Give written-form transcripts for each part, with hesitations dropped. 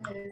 हुँ।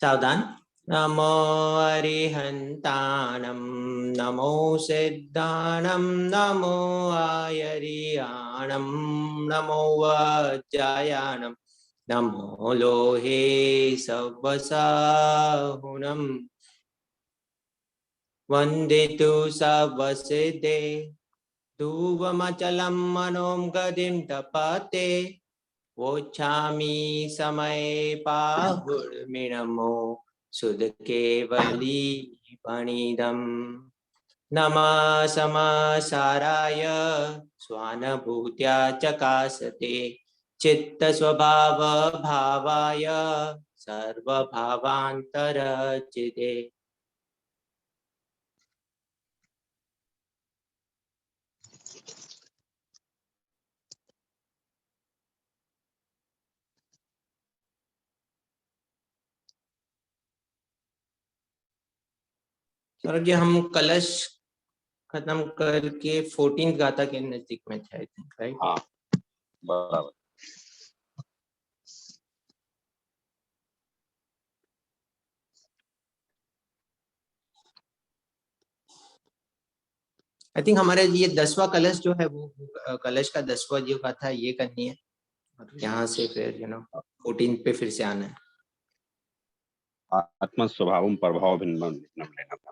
सावधान। नमो अरिहंताणं नमो सिद्धाणं नमो आयरियाणं नमो वज्रायाणं नमो लोहे सवसाहुनं वन्दितु सवसिद्धे धूवमचलं मनों गतिं तपते वोच्छामि समये पाहुर्मिणमो सुधकेवली पणिदम् नमः समासाराय स्वानुभूत्या चकासते चित्तस्वभाव भावाय सर्वभावान्तरचिते। सर जी हम कलश खत्म करके 14th गाथा के नजदीक में थे, आई थिंक, राइट? हाँ बराबर। आई थिंक हमारे ये 10वां कलश जो है वो कलश का 10वां जो गाथा ये करनी है और यहाँ से फिर 14th पे फिर से आना है। आत्म स्वभावम प्रभाव भिन्नम लेना था।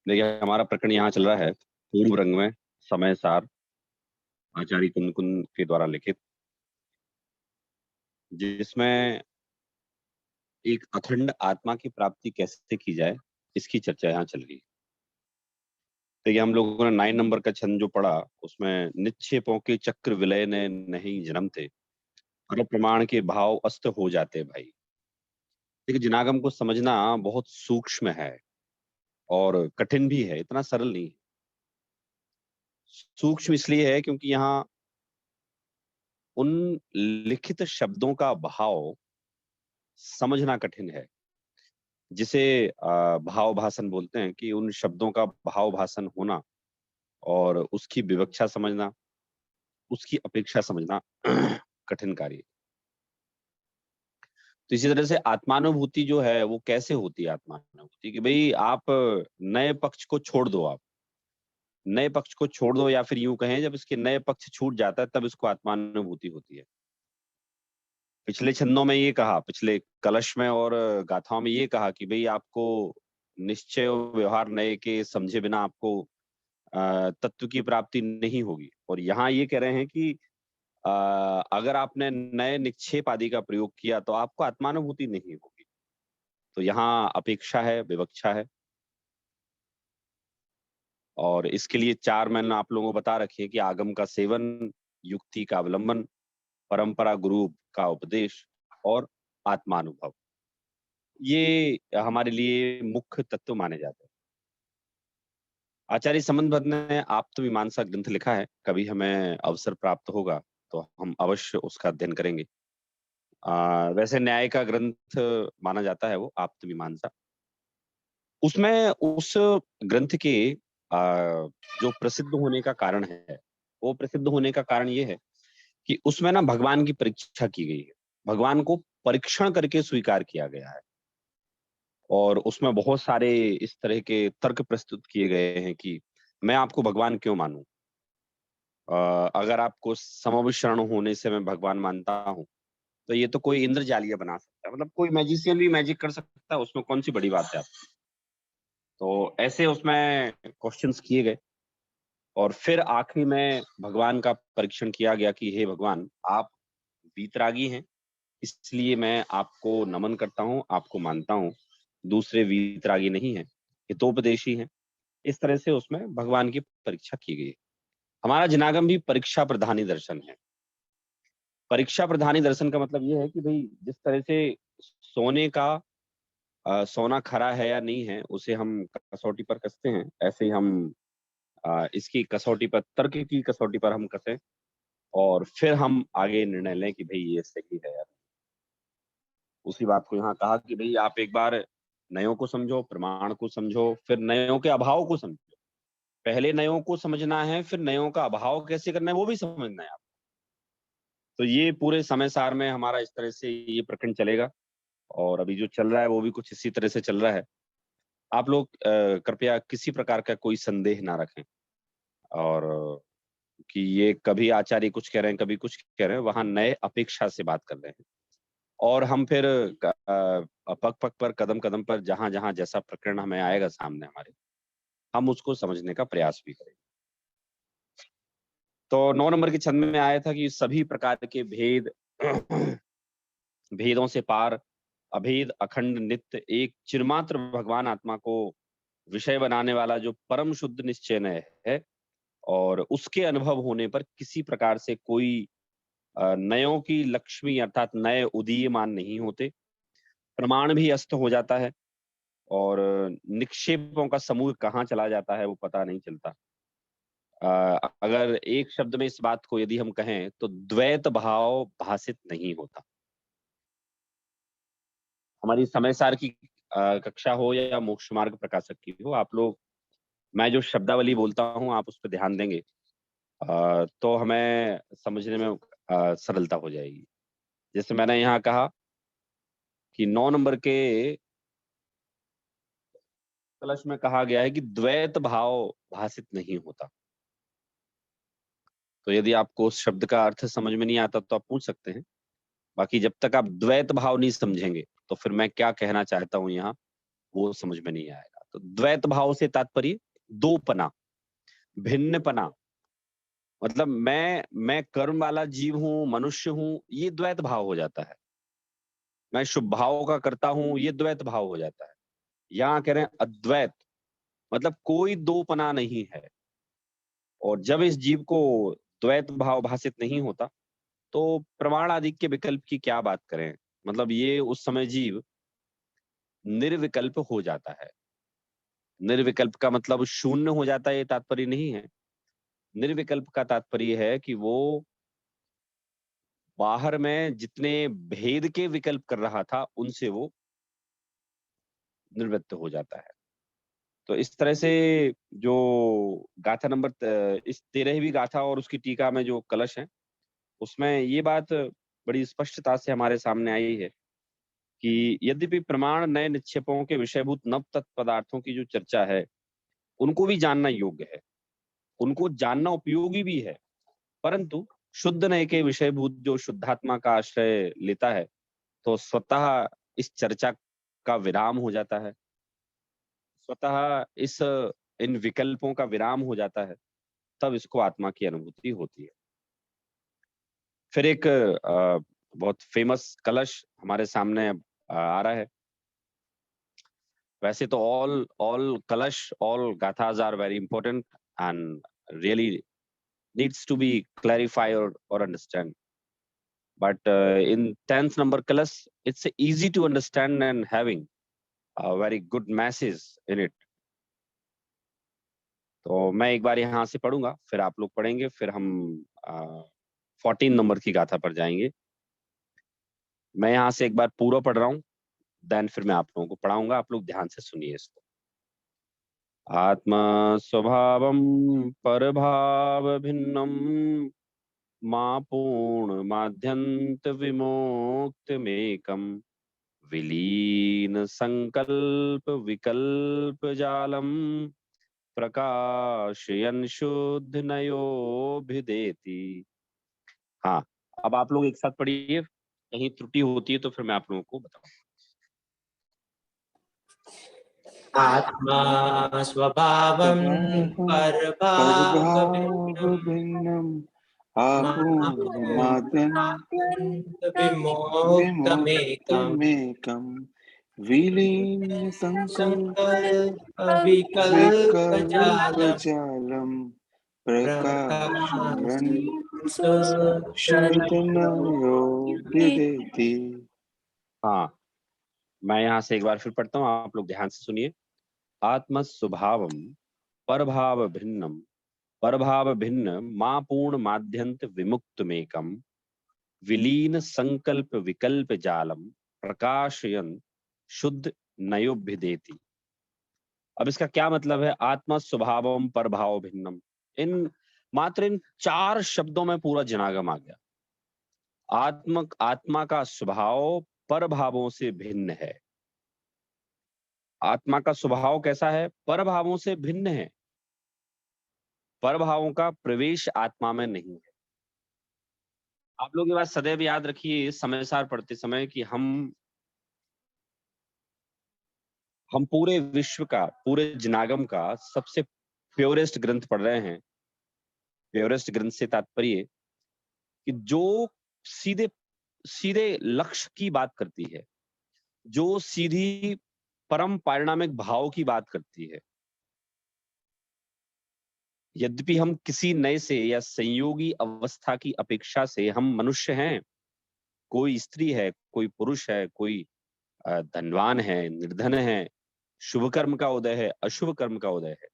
देखिए हमारा प्रकरण यहाँ चल रहा है पूर्व रंग में समय सार आचार्य कुंदकुंद के द्वारा लिखित, जिसमें एक अखंड आत्मा की प्राप्ति कैसे की जाए इसकी चर्चा यहाँ चल रही है। देखिए हम लोगों ने 9 नंबर का छंद जो पढ़ा उसमें निक्षेपों के चक्र विलय ने नहीं जन्म थे और प्रमाण के भाव अस्त हो जाते भाई। देखिए जिनागम को समझना बहुत सूक्ष्म है और कठिन भी है, इतना सरल नहीं है। सूक्ष्म इसलिए है क्योंकि यहाँ उन लिखित शब्दों का भाव समझना कठिन है, जिसे भाव भाषण बोलते हैं, कि उन शब्दों का भाव भाषण होना और उसकी विवक्षा समझना, उसकी अपेक्षा समझना कठिन कार्य है। तो इसी तरह से आत्मानुभूति जो है वो कैसे होती है आत्मानुभूति, कि भाई आप नए पक्ष को छोड़ दो, आप नए पक्ष को छोड़ दो, या फिर यूं कहें जब इसके नए पक्ष छूट जाता है तब इसको आत्मानुभूति होती है। पिछले छंदों में ये कहा, पिछले कलश में और गाथाओं में ये कहा कि भाई आपको निश्चय और व्यवहार नए के समझे बिना आपको तत्व की प्राप्ति नहीं होगी। और यहाँ ये कह रहे हैं कि अगर आपने नए निक्षेप आदि का प्रयोग किया तो आपको आत्मानुभूति नहीं होगी। तो यहाँ अपेक्षा है, विवक्षा है, और इसके लिए 4 मैंने आप लोगों को बता रखी है कि आगम का सेवन, युक्ति का अवलंबन, परंपरा गुरु का उपदेश और आत्मानुभव, ये हमारे लिए मुख्य तत्व माने जाते हैं। आचार्य संबंधपद ने आप्तमीमांसा ग्रंथ लिखा है, कभी हमें अवसर प्राप्त होगा तो हम अवश्य उसका अध्ययन करेंगे। वैसे न्याय का ग्रंथ माना जाता है वो आप्तमीमांसा। उसमें उस ग्रंथ के जो प्रसिद्ध होने का कारण है, वो प्रसिद्ध होने का कारण ये है कि उसमें ना भगवान की परीक्षा की गई है, भगवान को परीक्षण करके स्वीकार किया गया है। और उसमें बहुत सारे इस तरह के तर्क प्रस्तुत किए गए हैं कि मैं आपको भगवान क्यों मानूं। अगर आपको समविशरण होने से मैं भगवान मानता हूं तो ये तो कोई इंद्रजालिया बना सकता है, मतलब कोई मैजिशियन भी मैजिक कर सकता है, उसमें कौन सी बड़ी बात है। तो ऐसे उसमें क्वेश्चंस किए गए और फिर आखिरी में भगवान का परीक्षण किया गया कि हे भगवान, आप वीतरागी हैं, इसलिए मैं आपको नमन करता हूँ, आपको मानता हूँ, दूसरे वीतरागी नहीं है, हितोपदेशी हैं। इस तरह से उसमें भगवान की परीक्षा की गई। हमारा जिनागम भी परीक्षा प्रधानी दर्शन है। परीक्षा प्रधानी दर्शन का मतलब ये है कि भाई जिस तरह से सोने का सोना खरा है या नहीं है उसे हम कसौटी पर कसते हैं, ऐसे ही हम इसकी कसौटी पर, तर्क की कसौटी पर हम कसें और फिर हम आगे निर्णय लें कि भाई ये सही है यार। उसी बात को यहाँ कहा कि भाई आप एक बार नयों को समझो, प्रमाण को समझो, फिर नयों के अभाव को समझो। पहले नयों को समझना है, फिर नयों का अभाव कैसे करना है वो भी समझना है आप। तो ये पूरे समय सार में हमारा इस तरह से ये प्रकरण चलेगा, और अभी जो चल रहा है वो भी कुछ इसी तरह से चल रहा है। आप लोग कृपया किसी प्रकार का कोई संदेह ना रखें, और कि ये कभी आचार्य कुछ कह रहे हैं, कभी कुछ कह रहे हैं, वहाँ नए अपेक्षा से बात कर रहे हैं। और हम फिर पग-पग पर, कदम-कदम पर जहाँ-जहाँ जैसा प्रकरण हमें आएगा सामने हमारे, हम उसको समझने का प्रयास भी करेंगे। तो 9 नंबर के छंद में आया था कि सभी प्रकार के भेद भेदों से पार, अभेद, अखंड, नित्य, एक चिन्मात्र भगवान आत्मा को विषय बनाने वाला जो परम शुद्ध निश्चय है, और उसके अनुभव होने पर किसी प्रकार से कोई नयों की लक्ष्मी अर्थात नए उदीयमान नहीं होते, प्रमाण भी अस्त हो जाता है, और निक्षेपों का समूह कहाँ चला जाता है वो पता नहीं चलता। अगर एक शब्द में इस बात को यदि हम कहें तो द्वैत भाव भासित नहीं होता। हमारी समय सार की कक्षा हो या मोक्ष मार्ग प्रकाशक की हो, आप लोग, मैं जो शब्दावली बोलता हूँ आप उस पर ध्यान देंगे, तो हमें समझने में सरलता हो जाएगी। जैसे मैंने यहाँ कहा कि 9 नंबर के कलश में कहा गया है कि द्वैत भाव भासित नहीं होता। तो यदि आपको उस शब्द का अर्थ समझ में नहीं आता तो आप पूछ सकते हैं। बाकी जब तक आप द्वैत भाव नहीं समझेंगे, तो फिर मैं क्या कहना चाहता हूँ यहाँ, वो समझ में नहीं आएगा। तो द्वैत भाव से तात्पर्य दोपना, भिन्नपना, मतलब मैं कर्म वाला जीव हूँ, मनुष्य हूँ, ये द्वैत भाव हो जाता है। मैं शुभ भाव का करता हूँ, ये द्वैत भाव हो जाता है। यहाँ कह रहे हैं अद्वैत, मतलब कोई दोपना नहीं है। और जब इस जीव को द्वैत भाव भासित नहीं होता, तो प्रमाण आदि के विकल्प की क्या बात करें। मतलब ये उस समय जीव निर्विकल्प हो जाता है। निर्विकल्प का मतलब शून्य हो जाता है ये तात्पर्य नहीं है। निर्विकल्प का तात्पर्य है कि वो बाहर में जितने भेद के विकल्प कर रहा था, उनसे वो निवृत्त हो जाता है। तो इस तरह से जो गाथा नंबर इस 13वीं गाथा और उसकी टीका में जो कलश है, उसमें ये बात बड़ी स्पष्टता से हमारे सामने आई है कि यद्यपि प्रमाण नए निक्षेपों के विषयभूत नव तत्व पदार्थों की जो चर्चा है, उनको भी जानना योग्य है, उनको जानना उपयोगी भी है, परंतु शुद्ध नए के विषयभूत जो शुद्धात्मा का आश्रय लेता है, तो स्वतः इस चर्चा का विराम हो जाता है, स्वतः इस इन विकल्पों का विराम हो जाता है, तब इसको आत्मा की अनुभूति होती है। फिर एक बहुत फेमस कलश हमारे सामने आ रहा है। वैसे तो all कलश, all gathas are very important and really needs to be clarified or understand. But in 10th number kalash, it's easy to understand and having a very good message in it. तो मैं एक बार यहाँ से पढ़ूंगा, फिर आप लोग पढ़ेंगे, फिर हम 14 नंबर की गाथा पर जाएंगे। मैं यहाँ से एक बार पूरा पढ़ रहा हूँ, देन फिर मैं आप लोगों को पढ़ाऊंगा, आप लोग ध्यान से सुनिए इसको। आत्मा स्वभावं परभाव भिन्नम मा पूर्ण माध्यंत विमोक्तमेकम विलीन संकल्प विकल्प जालम प्रकाशयन शुद्ध नयोभिदेति। हाँ, अब आप लोग एक साथ पढ़िए, कहीं त्रुटि होती है तो फिर मैं आप लोगों को बताऊं। आत्मा स्वभावं परभावभिन्नम् विमोक्तमेकं विकल्पजालं प्रकाशयन् शुद्धनयोभिदेति। हाँ, मैं यहाँ से एक बार फिर पढ़ता हूँ, आप लोग ध्यान से सुनिए। आत्म स्वभावम परभाव भिन्नम परभाव भिन्न मां पूर्ण माध्यंत विमुक्तमेकम विलीन संकल्प विकल्प जालम प्रकाशयन शुद्ध नयोभिदेति। अब इसका क्या मतलब है? आत्मा स्वभावम परभाव भिन्नम, इन मात्र इन 4 शब्दों में पूरा जनागम आ गया। आत्मा का स्वभाव पर भावों से भिन्न है। आत्मा का स्वभाव कैसा है? पर भावों से भिन्न है। पर भावों का प्रवेश आत्मा में नहीं है। आप लोग ये बात सदैव याद रखिए समय सार पढ़ते समय कि हम पूरे विश्व का, पूरे जनागम का सबसे प्योरेस्ट ग्रंथ पढ़ रहे हैं। प्योरेस्ट ग्रंथ से तात्पर्य कि जो सीधे सीधे लक्ष्य की बात करती है, जो सीधी परम पारिणामिक भाव की बात करती है। यद्यपि हम किसी नए से या संयोगी अवस्था की अपेक्षा से हम मनुष्य हैं, कोई स्त्री है, कोई पुरुष है, कोई धनवान है, निर्धन है, शुभ कर्म का उदय है, अशुभ कर्म का उदय है,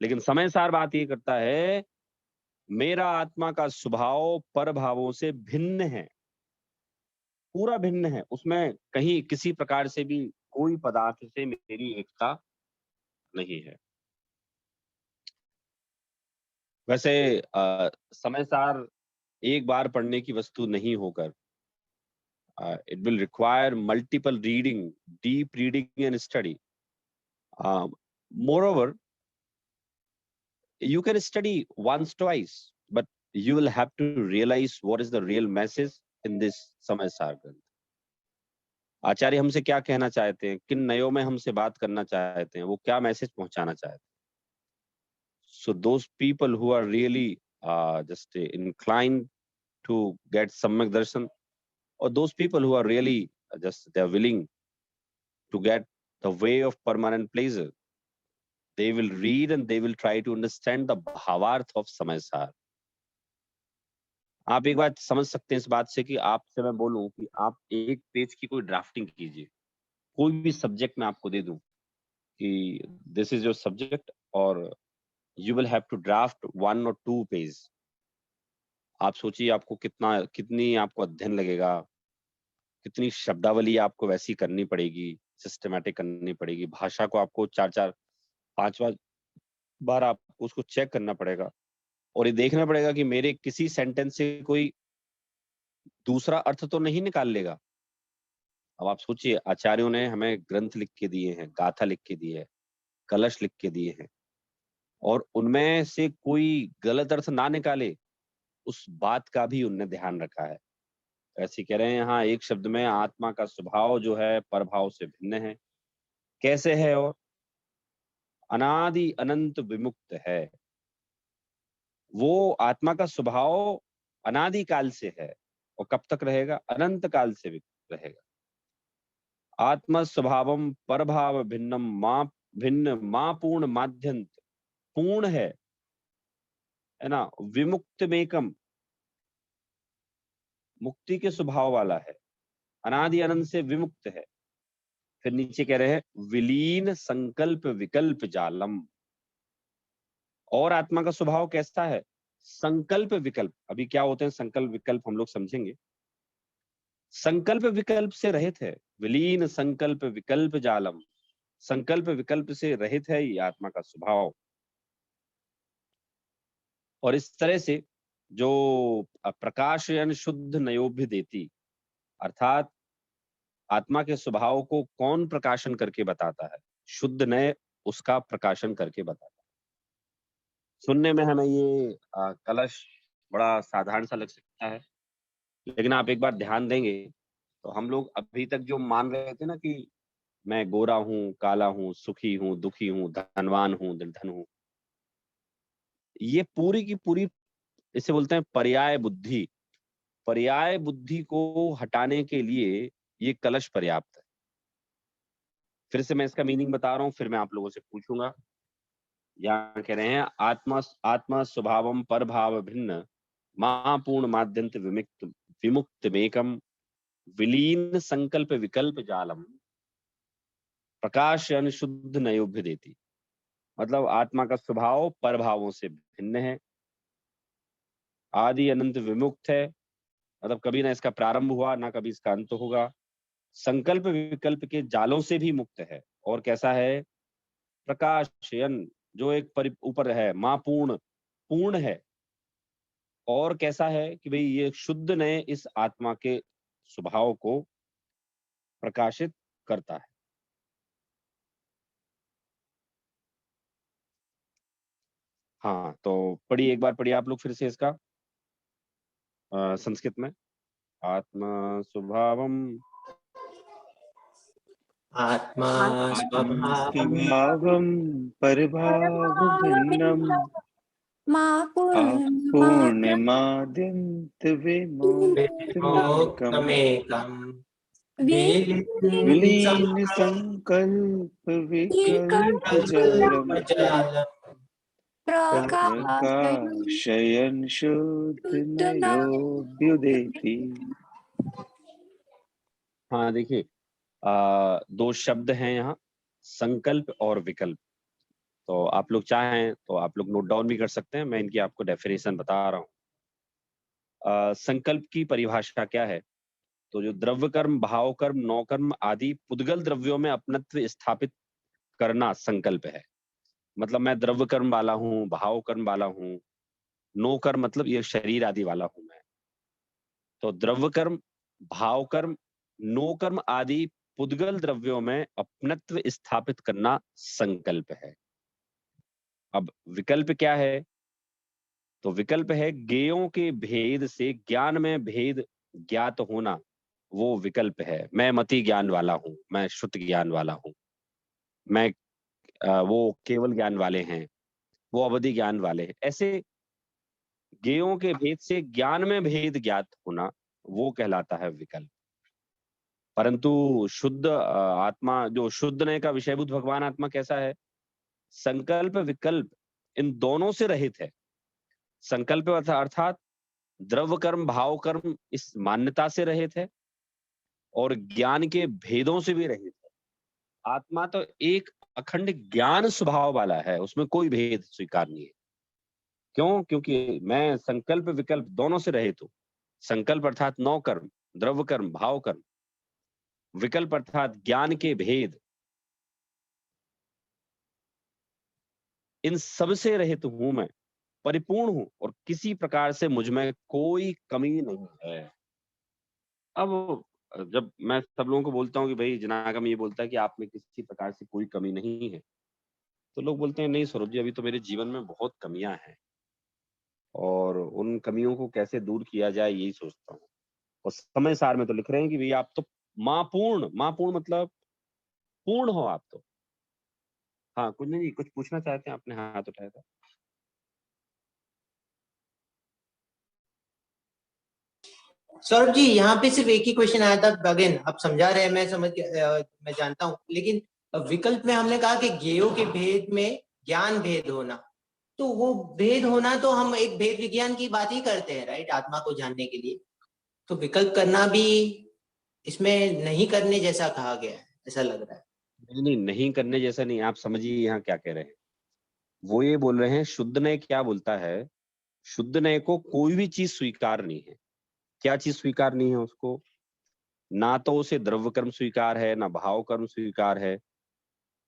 लेकिन समय सार बात ये करता है, मेरा आत्मा का स्वभाव पर भावों से भिन्न है, पूरा भिन्न है। उसमें कहीं किसी प्रकार से भी कोई पदार्थ से मेरी एकता नहीं है। वैसे समय सार एक बार पढ़ने की वस्तु नहीं होकर it will require multiple reading, deep reading and study. Moreover, you can study once, twice, but you will have to realize what is the real message in this समय सार ग्रंथ। आचार्य हमसे क्या कहना चाहते हैं, किन नयों में हमसे बात करना चाहते हैं, वो क्या मैसेज पहुंचाना चाहते हैं। So those people who are really just inclined to get Samyak Darshan, or those people who are really they are willing to get the way of permanent pleasure, they will read and they will try to understand the bhavarth of समय सार। आप एक बात समझ सकते हैं इस बात से कि आपसे मैं बोलूं कि आप एक पेज की कोई ड्राफ्टिंग कीजिए, कोई भी सब्जेक्ट मैं आपको दे दूं कि दिस इज योर सब्जेक्ट और you will have to draft 1 और 2 पेज। आप सोचिए आपको कितनी आपको अध्ययन लगेगा, कितनी शब्दावली आपको वैसी करनी पड़ेगी, सिस्टमैटिक करनी पड़ेगी, भाषा को आपको 4-4 5 बार आपको उसको चेक करना पड़ेगा और ये देखना पड़ेगा कि मेरे किसी सेंटेंस से कोई दूसरा अर्थ तो नहीं निकाल लेगा। अब आप सोचिए आचार्यों ने हमें ग्रंथ लिख के दिए हैं, गाथा लिख के दी है, कलश लिख के दिए हैं और उनमें से कोई गलत अर्थ ना निकाले, उस बात का भी उनने ध्यान रखा है। ऐसे कह रहे हैं यहाँ एक शब्द में आत्मा का स्वभाव जो है परभाव से भिन्न है। कैसे है? और अनादि अनंत विमुक्त है। वो आत्मा का स्वभाव अनादि काल से है और कब तक रहेगा? अनंत काल से भी रहेगा। आत्मा स्वभावम परभाव भिन्नम मां पूर्ण माध्यंत, पूर्ण है ना, विमुक्त मेकम, मुक्ति के स्वभाव वाला है, अनादि अनंत से विमुक्त है। फिर नीचे कह रहे हैं विलीन संकल्प विकल्प जालम। और आत्मा का स्वभाव कैसा है? संकल्प विकल्प। अभी क्या होते हैं संकल्प विकल्प हम लोग समझेंगे। संकल्प विकल्प से रहित है, विलीन संकल्प विकल्प जालम। संकल्प विकल्प से रहित है ये आत्मा का स्वभाव। और इस तरह से जो प्रकाशयन शुद्ध नयोभ्य देती, अर्थात आत्मा के स्वभाव को कौन प्रकाशन करके बताता है? शुद्ध नय उसका प्रकाशन करके बताता है। सुनने में हमें ये कलश बड़ा साधारण सा लग सकता है, लेकिन आप एक बार ध्यान देंगे तो हम लोग अभी तक जो मान रहे थे ना कि मैं गोरा हूँ, काला हूँ, सुखी हूँ, दुखी हूँ, धनवान हूँ, निर्धन हूँ, ये पूरी की पूरी इसे बोलते हैं पर्याय बुद्धि। पर्याय बुद्धि को हटाने के लिए ये कलश पर्याप्त है। फिर से मैं इसका मीनिंग बता रहा हूँ, फिर मैं आप लोगों से पूछूंगा। यहाँ कह रहे हैं आत्मा स्वभावम पर भाव भिन्न महापूर्ण माध्यंत विमुक्त मेकम विलीन संकल्प विकल्प जालम प्रकाश शुद्ध नयोभ्य देती। मतलब आत्मा का स्वभाव पर भावों से भिन्न है, आदि अनंत विमुक्त है, मतलब कभी ना इसका प्रारंभ हुआ ना कभी इसका अंत होगा, संकल्प विकल्प के जालों से भी मुक्त है। और कैसा है? प्रकाशयन, जो एक ऊपर है, मां पूर्ण, पूर्ण है और कैसा है कि भाई ये शुद्ध नय इस आत्मा के स्वभाव को प्रकाशित करता है। हाँ, तो पढ़िए, एक बार पढ़िए आप लोग फिर से इसका संस्कृत में। आत्मा स्वभावम आत्मा स्वभाव स्वभावं परिभाव भिन्नम मा पूर्णिमाद्यंत विमोक्तमेकम् मोक्षमेकम् विलीन संकल्प विकल्प जालम प्रकाशयन शुद्ध नयोभ्युदेति। हाँ देखिए, दो शब्द हैं यहाँ, संकल्प और विकल्प। तो आप लोग चाहें तो आप लोग नोट डाउन भी कर सकते हैं, मैं इनकी आपको डेफिनेशन बता रहा हूँ। संकल्प की परिभाषा क्या है? तो जो द्रव्य कर्म, भाव कर्म, नौ कर्म आदि पुद्गल द्रव्यों में अपनत्व स्थापित करना संकल्प है। मतलब मैं द्रव्य कर्म वाला हूँ, भाव कर्म वाला हूँ, नो कर्म मतलब ये शरीर आदि वाला हूँ मैं। तो द्रव्य कर्म, भाव कर्म, नो कर्म आदि पुद्गल द्रव्यों में अपनत्व स्थापित करना संकल्प है। अब विकल्प क्या है? तो विकल्प है ज्ञेयों के भेद से ज्ञान में भेद ज्ञात होना, वो विकल्प है। मैं मति ज्ञान वाला हूँ, मैं शुद्ध ज्ञान वाला हूँ, मैं वो केवल ज्ञान वाले हैं, वो अवधि ज्ञान वाले हैं। ऐसे ज्ञेयों के भेद से ज्ञान में भेद ज्ञात होना, वो कहलाता है विकल्प। परंतु शुद्ध आत्मा, जो शुद्ध नय का विषयभूत भगवान आत्मा कैसा है? संकल्प विकल्प इन दोनों से रहित है। संकल्प अर्थात द्रव्य कर्म, भाव कर्म इस मान्यता से रहित है और ज्ञान के भेदों से भी रहित है। आत्मा तो एक अखंड ज्ञान स्वभाव वाला है, उसमें कोई भेद स्वीकार नहीं है। क्यों? क्योंकि मैं संकल्प विकल्प दोनों से रहित हूं। संकल्प अर्थात नौ कर्म, द्रव्य कर्म, भाव कर्म, विकल्प अर्थात ज्ञान के भेद, इन सब से रहित हूं मैं, परिपूर्ण हूं और किसी प्रकार से मुझ में कोई कमी नहीं है। अब जब मैं सब लोगों को बोलता हूँ कि भाई जनागम ये बोलता है कि आप में किसी प्रकार से कोई कमी नहीं है, तो लोग बोलते हैं नहीं स्वरूप जी, अभी तो मेरे जीवन में बहुत कमियां हैं और उन कमियों को कैसे दूर किया जाए यही सोचता हूँ। और समय सार में तो लिख रहे हैं कि भई आप तो माँ पूर्ण मतलब पूर्ण हो आप तो। हाँ, कुछ नहीं जी, कुछ पूछना चाहते हैं? आपने हाथ उठाया था। सौरभ जी, यहाँ पे सिर्फ एक ही क्वेश्चन आया था। अगेन आप समझा रहे हैं, मैं मैं जानता हूँ, लेकिन विकल्प में हमने कहा कि ज्ञेयों के भेद में ज्ञान भेद होना, तो वो भेद होना तो हम एक भेद विज्ञान की बात ही करते हैं, राइट? आत्मा को जानने के लिए तो विकल्प करना भी इसमें नहीं करने जैसा कहा गया है, ऐसा लग रहा है। नहीं करने जैसा नहीं, आप समझिए यहाँ क्या कह रहे हैं। वो ये बोल रहे हैं शुद्ध नय क्या बोलता है, शुद्ध नय को कोई भी चीज स्वीकार नहीं है। क्या चीज स्वीकार नहीं है उसको? ना तो उसे द्रव्य कर्म स्वीकार है, ना भाव कर्म स्वीकार है,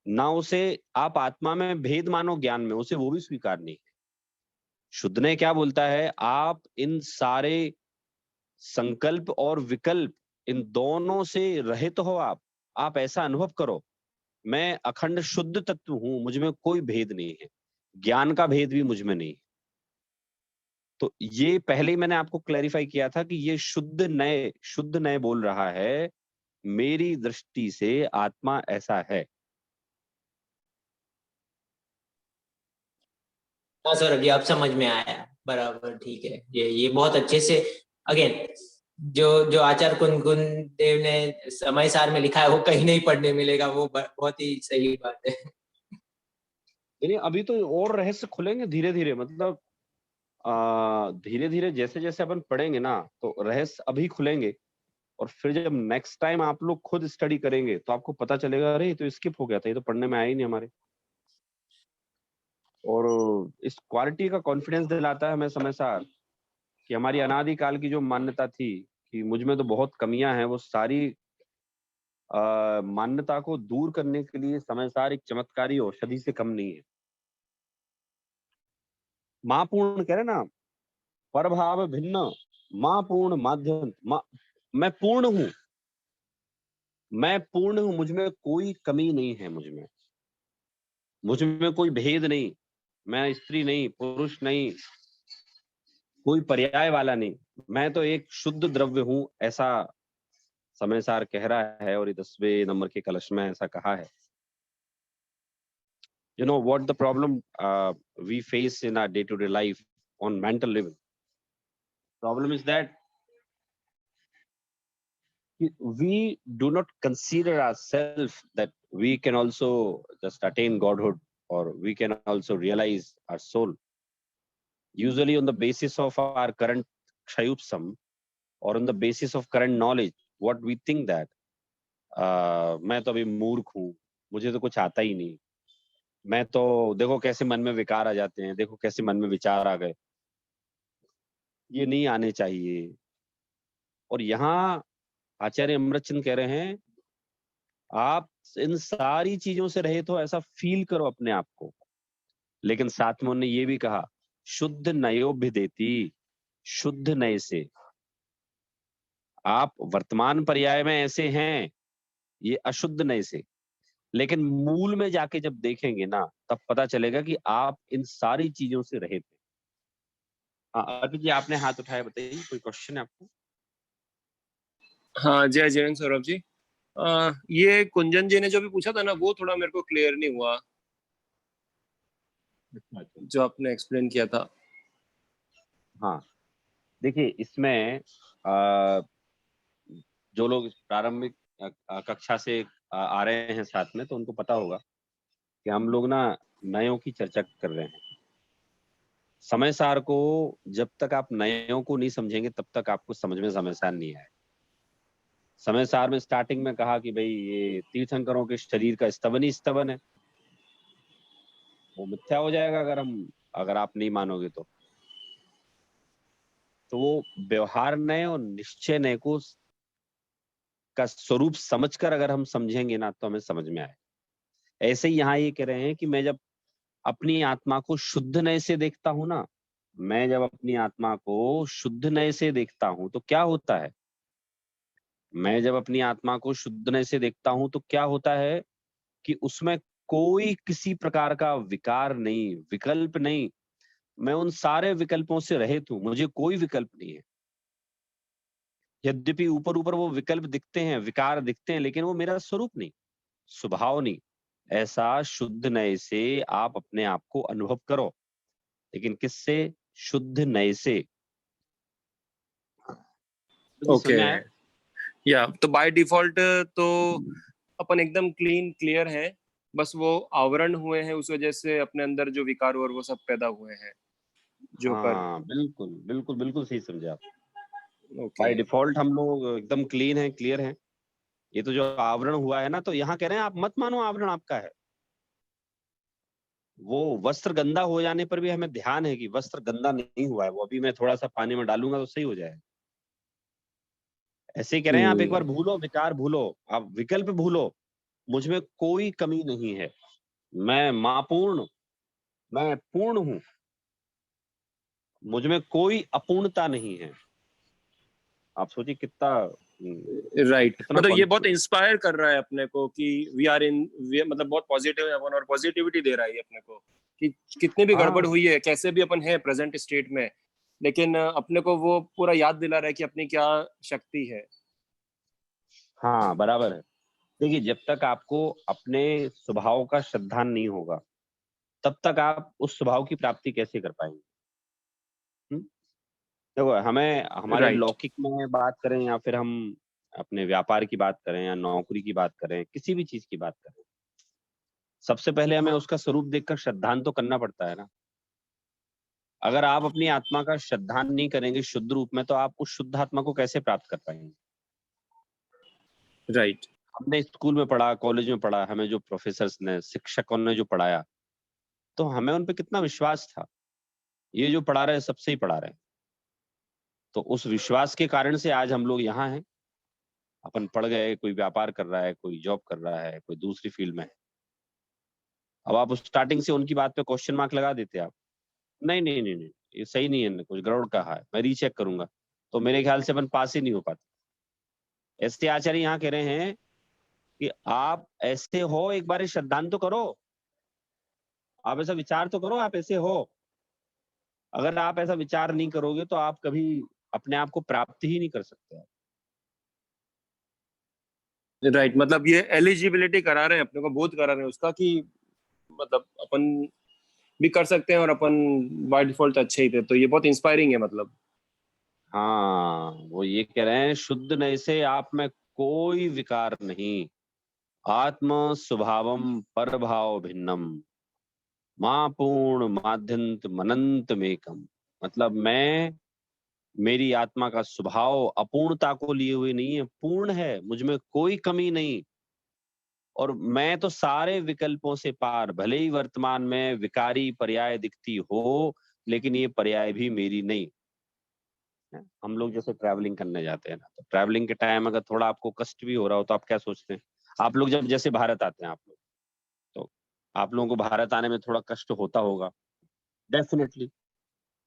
ना उसे आप आत्मा में भेद मानो ज्ञान में, उसे वो भी स्वीकार नहीं है। शुद्ध नय क्या बोलता है? आप इन सारे संकल्प और विकल्प इन दोनों से रहित हो आप ऐसा अनुभव करो, मैं अखंड शुद्ध तत्व हूं, मुझ में कोई भेद नहीं है, ज्ञान का भेद भी मुझ में नहीं है। तो ये पहले ही मैंने आपको क्लैरिफाई किया था कि ये शुद्ध नय बोल रहा है मेरी दृष्टि से आत्मा ऐसा है। हाँ सौरभ जी, अब समझ में आया, बराबर, ठीक है। ये बहुत अच्छे से, अगेन जो जो आचार्य कुंदकुन देव ने समय सार में लिखा है वो कहीं नहीं पढ़ने मिलेगा, वो बहुत ही सही बात है। यानी अभी तो और रहस्य खुलेंगे धीरे धीरे, मतलब धीरे धीरे जैसे जैसे अपन पढ़ेंगे ना तो रहस्य अभी खुलेंगे और फिर जब नेक्स्ट टाइम आप लोग खुद स्टडी करेंगे तो आपको पता चलेगा अरे ये तो स्किप हो गया था, ये तो पढ़ने में आया ही नहीं हमारे। और इस क्वालिटी का कॉन्फिडेंस दिलाता है हमें समय सार कि हमारी अनादि काल की जो मान्यता थी कि मुझ में तो बहुत कमियां हैं, वो सारी मान्यता को दूर करने के लिए समय सार एक चमत्कारी औषधि से कम नहीं है। महापूर्ण कह रहे ना, परभाव भिन्न माँ पूर्ण माध्यम मैं पूर्ण हूँ, मैं पूर्ण हूँ, मुझ में कोई कमी नहीं है, मुझ में कोई भेद नहीं, मैं स्त्री नहीं, पुरुष नहीं, कोई पर्याय वाला नहीं, मैं तो एक शुद्ध द्रव्य हूँ, ऐसा समय सार कह रहा है और ये 10वें नंबर के कलश में ऐसा कहा है। You know what the problem we face in our day-to-day life on mental level? Problem is that we do not consider ourselves that we can also just attain godhood or we can also realize our soul. Usually on the basis of our current kshayupsam or on the basis of current knowledge, what we think that मैं तो अभी मूर्ख हूँ, मुझे तो कुछ आता ही नहीं, मैं तो देखो कैसे मन में विकार आ जाते हैं, देखो कैसे मन में विचार आ गए, ये नहीं आने चाहिए। और यहाँ आचार्य अमृतचंद कह रहे हैं आप इन सारी चीजों से रहित हो, ऐसा फील करो अपने आप को। लेकिन साथ में उन्होंने ये भी कहा शुद्ध नयोभिदेति, शुद्ध नय से। आप वर्तमान पर्याय में ऐसे हैं, ये अशुद्ध नय से, लेकिन मूल में जाके जब देखेंगे ना तब पता चलेगा कि आप इन सारी चीजों से रहित हैं। हाँ अर्पित जी आपने हाथ उठाया, बताइए कोई क्वेश्चन है आपको? हाँ जय जैन सौरभ जी। ये कुंजन जी ने जो भी पूछा था ना वो थोड़ा मेरे को क्लियर नहीं हुआ जो आपने एक्सप्लेन किया था। हाँ देखिए इसमें जो लोग प्रारंभिक कक्षा से आ रहे हैं साथ में तो उनको पता होगा कि हम लोग ना नयों की चर्चा कर रहे हैं। समय सार को जब तक आप नयों को नहीं समझेंगे तब तक आपको समझ में समय सार नहीं आए। समय सार में स्टार्टिंग में कहा कि भाई ये तीर्थंकरों के शरीर का स्तवन ही स्तवन है, वो मिथ्या हो जाएगा अगर आप नहीं मानोगे तो वो व्यवहार नय और निश्चय नय को का स्वरूप समझकर अगर हम समझेंगे ना तो हमें समझ में आए। ऐसे ही यहाँ ये कह रहे हैं कि मैं जब अपनी आत्मा को शुद्ध नय से देखता हूं ना, मैं जब अपनी आत्मा को शुद्ध नय से देखता हूं तो क्या होता है, मैं जब अपनी आत्मा को शुद्ध नय से देखता हूं तो क्या होता है कि उसमें कोई किसी प्रकार का विकार नहीं, विकल्प नहीं, मैं उन सारे विकल्पों से रहित हूं, मुझे कोई विकल्प नहीं है। यद्यपि ऊपर ऊपर वो विकल्प दिखते हैं, विकार दिखते हैं, लेकिन वो मेरा स्वरूप नहीं, स्वभाव नहीं। ऐसा शुद्ध नय से आप अपने आप को अनुभव करो, लेकिन किससे? शुद्ध नय से। ओके या तो बाय डिफॉल्ट तो अपन एकदम क्लीन क्लियर है, बस वो आवरण हुए हैं उस वजह से अपने अंदर जो विकार और वो सब पैदा हुए हैं जो हाँ बिल्कुल बिल्कुल बिल्कुल सही समझे आप। ओके बाय डिफॉल्ट हम लोग एकदम क्लीन है, क्लियर है। ये तो जो आवरण हुआ है ना, तो यहाँ कह रहे हैं आप मत मानो आवरण आपका है। वो वस्त्र गंदा हो जाने पर भी हमें ध्यान है कि वस्त्र गंदा नहीं हुआ है, वो अभी मैं थोड़ा सा पानी में डालूंगा तो सही हो जाएगा। ऐसे ही कह रहे हैं आप एक बार भूलो, विकार भूलो, आप विकल्प भूलो, मुझ में कोई कमी नहीं है, मैं मापूर्ण, मैं पूर्ण हूं, मुझ में कोई अपूर्णता नहीं है। आप सोचिए कितना राइट कितना मतलब ये बहुत इंस्पायर कर रहा है अपने को कि वी आर इन, मतलब बहुत पॉजिटिव है अपन और पॉजिटिविटी दे रहा है अपने को कि कितनी भी गड़बड़ हुई है, कैसे भी अपन है प्रेजेंट स्टेट में, लेकिन अपने को वो पूरा याद दिला रहा है कि अपनी क्या शक्ति है। हाँ बराबर है। देखिए जब तक आपको अपने स्वभाव का श्रद्धान नहीं होगा तब तक आप उस स्वभाव की प्राप्ति कैसे कर पाएंगे? देखो हमें हमारे लौकिक में बात करें या फिर हम अपने व्यापार की बात करें या नौकरी की बात करें, किसी भी चीज की बात करें, सबसे पहले हमें उसका स्वरूप देखकर श्रद्धान तो करना पड़ता है ना। अगर आप अपनी आत्मा का श्रद्धान नहीं करेंगे शुद्ध रूप में तो आप उस शुद्ध आत्मा को कैसे प्राप्त कर पाएंगे? राइट हमने स्कूल में पढ़ा, कॉलेज में पढ़ा, हमें जो प्रोफेसर्स ने, शिक्षकों ने जो पढ़ाया, तो हमें उन पे कितना विश्वास था, ये जो पढ़ा रहे हैं सबसे ही पढ़ा रहे हैं। तो उस विश्वास के कारण से आज हम लोग यहाँ हैं। अपन पढ़ गए, कोई व्यापार कर रहा है, कोई जॉब कर रहा है, कोई दूसरी फील्ड में है। अब आप स्टार्टिंग से उनकी बात पे क्वेश्चन मार्क लगा देते आप, नहीं नहीं नहीं नहीं, ये सही नहीं है, कुछ गड़बड़ कहा है, मैं रीचेक करूंगा, तो मेरे ख्याल से अपन पास ही नहीं हो पाते। एस टी आचार्य यहाँ कह रहे हैं कि आप ऐसे हो, एक बार श्रद्धांत तो करो, आप ऐसा विचार तो करो, आप ऐसे हो। अगर आप ऐसा विचार नहीं करोगे तो आप कभी अपने आप को प्राप्त ही नहीं कर सकते। राइट, मतलब ये एलिजिबिलिटी करा रहे हैं अपने को, बोध करा रहे हैं उसका कि मतलब अपन भी कर सकते हैं और अपन बाय डिफॉल्ट अच्छे ही थे, तो ये बहुत इंस्पायरिंग है मतलब। हाँ, वो ये कह रहे हैं, शुद्ध नय से आप में कोई विकार नहीं, आत्म स्वभावम पर भाव भिन्नम, मां पूर्ण माध्यंत मनंत मेकम। मतलब मैं, मेरी आत्मा का स्वभाव अपूर्णता को लिए हुए नहीं है, पूर्ण है, मुझ में कोई कमी नहीं। और मैं तो सारे विकल्पों से पार, भले ही वर्तमान में विकारी पर्याय दिखती हो, लेकिन ये पर्याय भी मेरी नहीं है। हम लोग जैसे ट्रैवलिंग करने जाते हैं ना, तो ट्रैवलिंग के टाइम अगर थोड़ा आपको कष्ट भी हो रहा हो तो आप क्या सोचते हैं? आप लोग जब जैसे भारत आते हैं आप लोग, तो आप लोगों को भारत आने में थोड़ा कष्ट होता होगा, डेफिनेटली।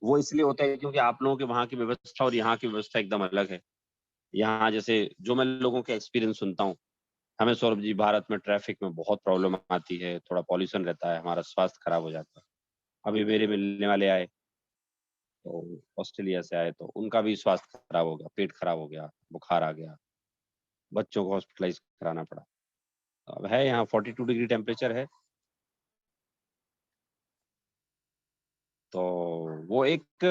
वो इसलिए होता है क्योंकि आप लोगों के वहाँ की व्यवस्था और यहाँ की व्यवस्था एकदम अलग है। यहाँ जैसे जो मैं लोगों के एक्सपीरियंस सुनता हूँ, हमें सौरभ जी भारत में ट्रैफिक में बहुत प्रॉब्लम आती है, थोड़ा पॉल्यूशन रहता है, हमारा स्वास्थ्य खराब हो जाता है। अभी मेरे मिलने वाले आए, तो ऑस्ट्रेलिया से आए, तो उनका भी स्वास्थ्य खराब हो गया, पेट खराब हो गया, बुखार आ गया, बच्चों को हॉस्पिटलाइज कराना पड़ा। अब है यहाँ 42 डिग्री टेम्परेचर है, तो वो एक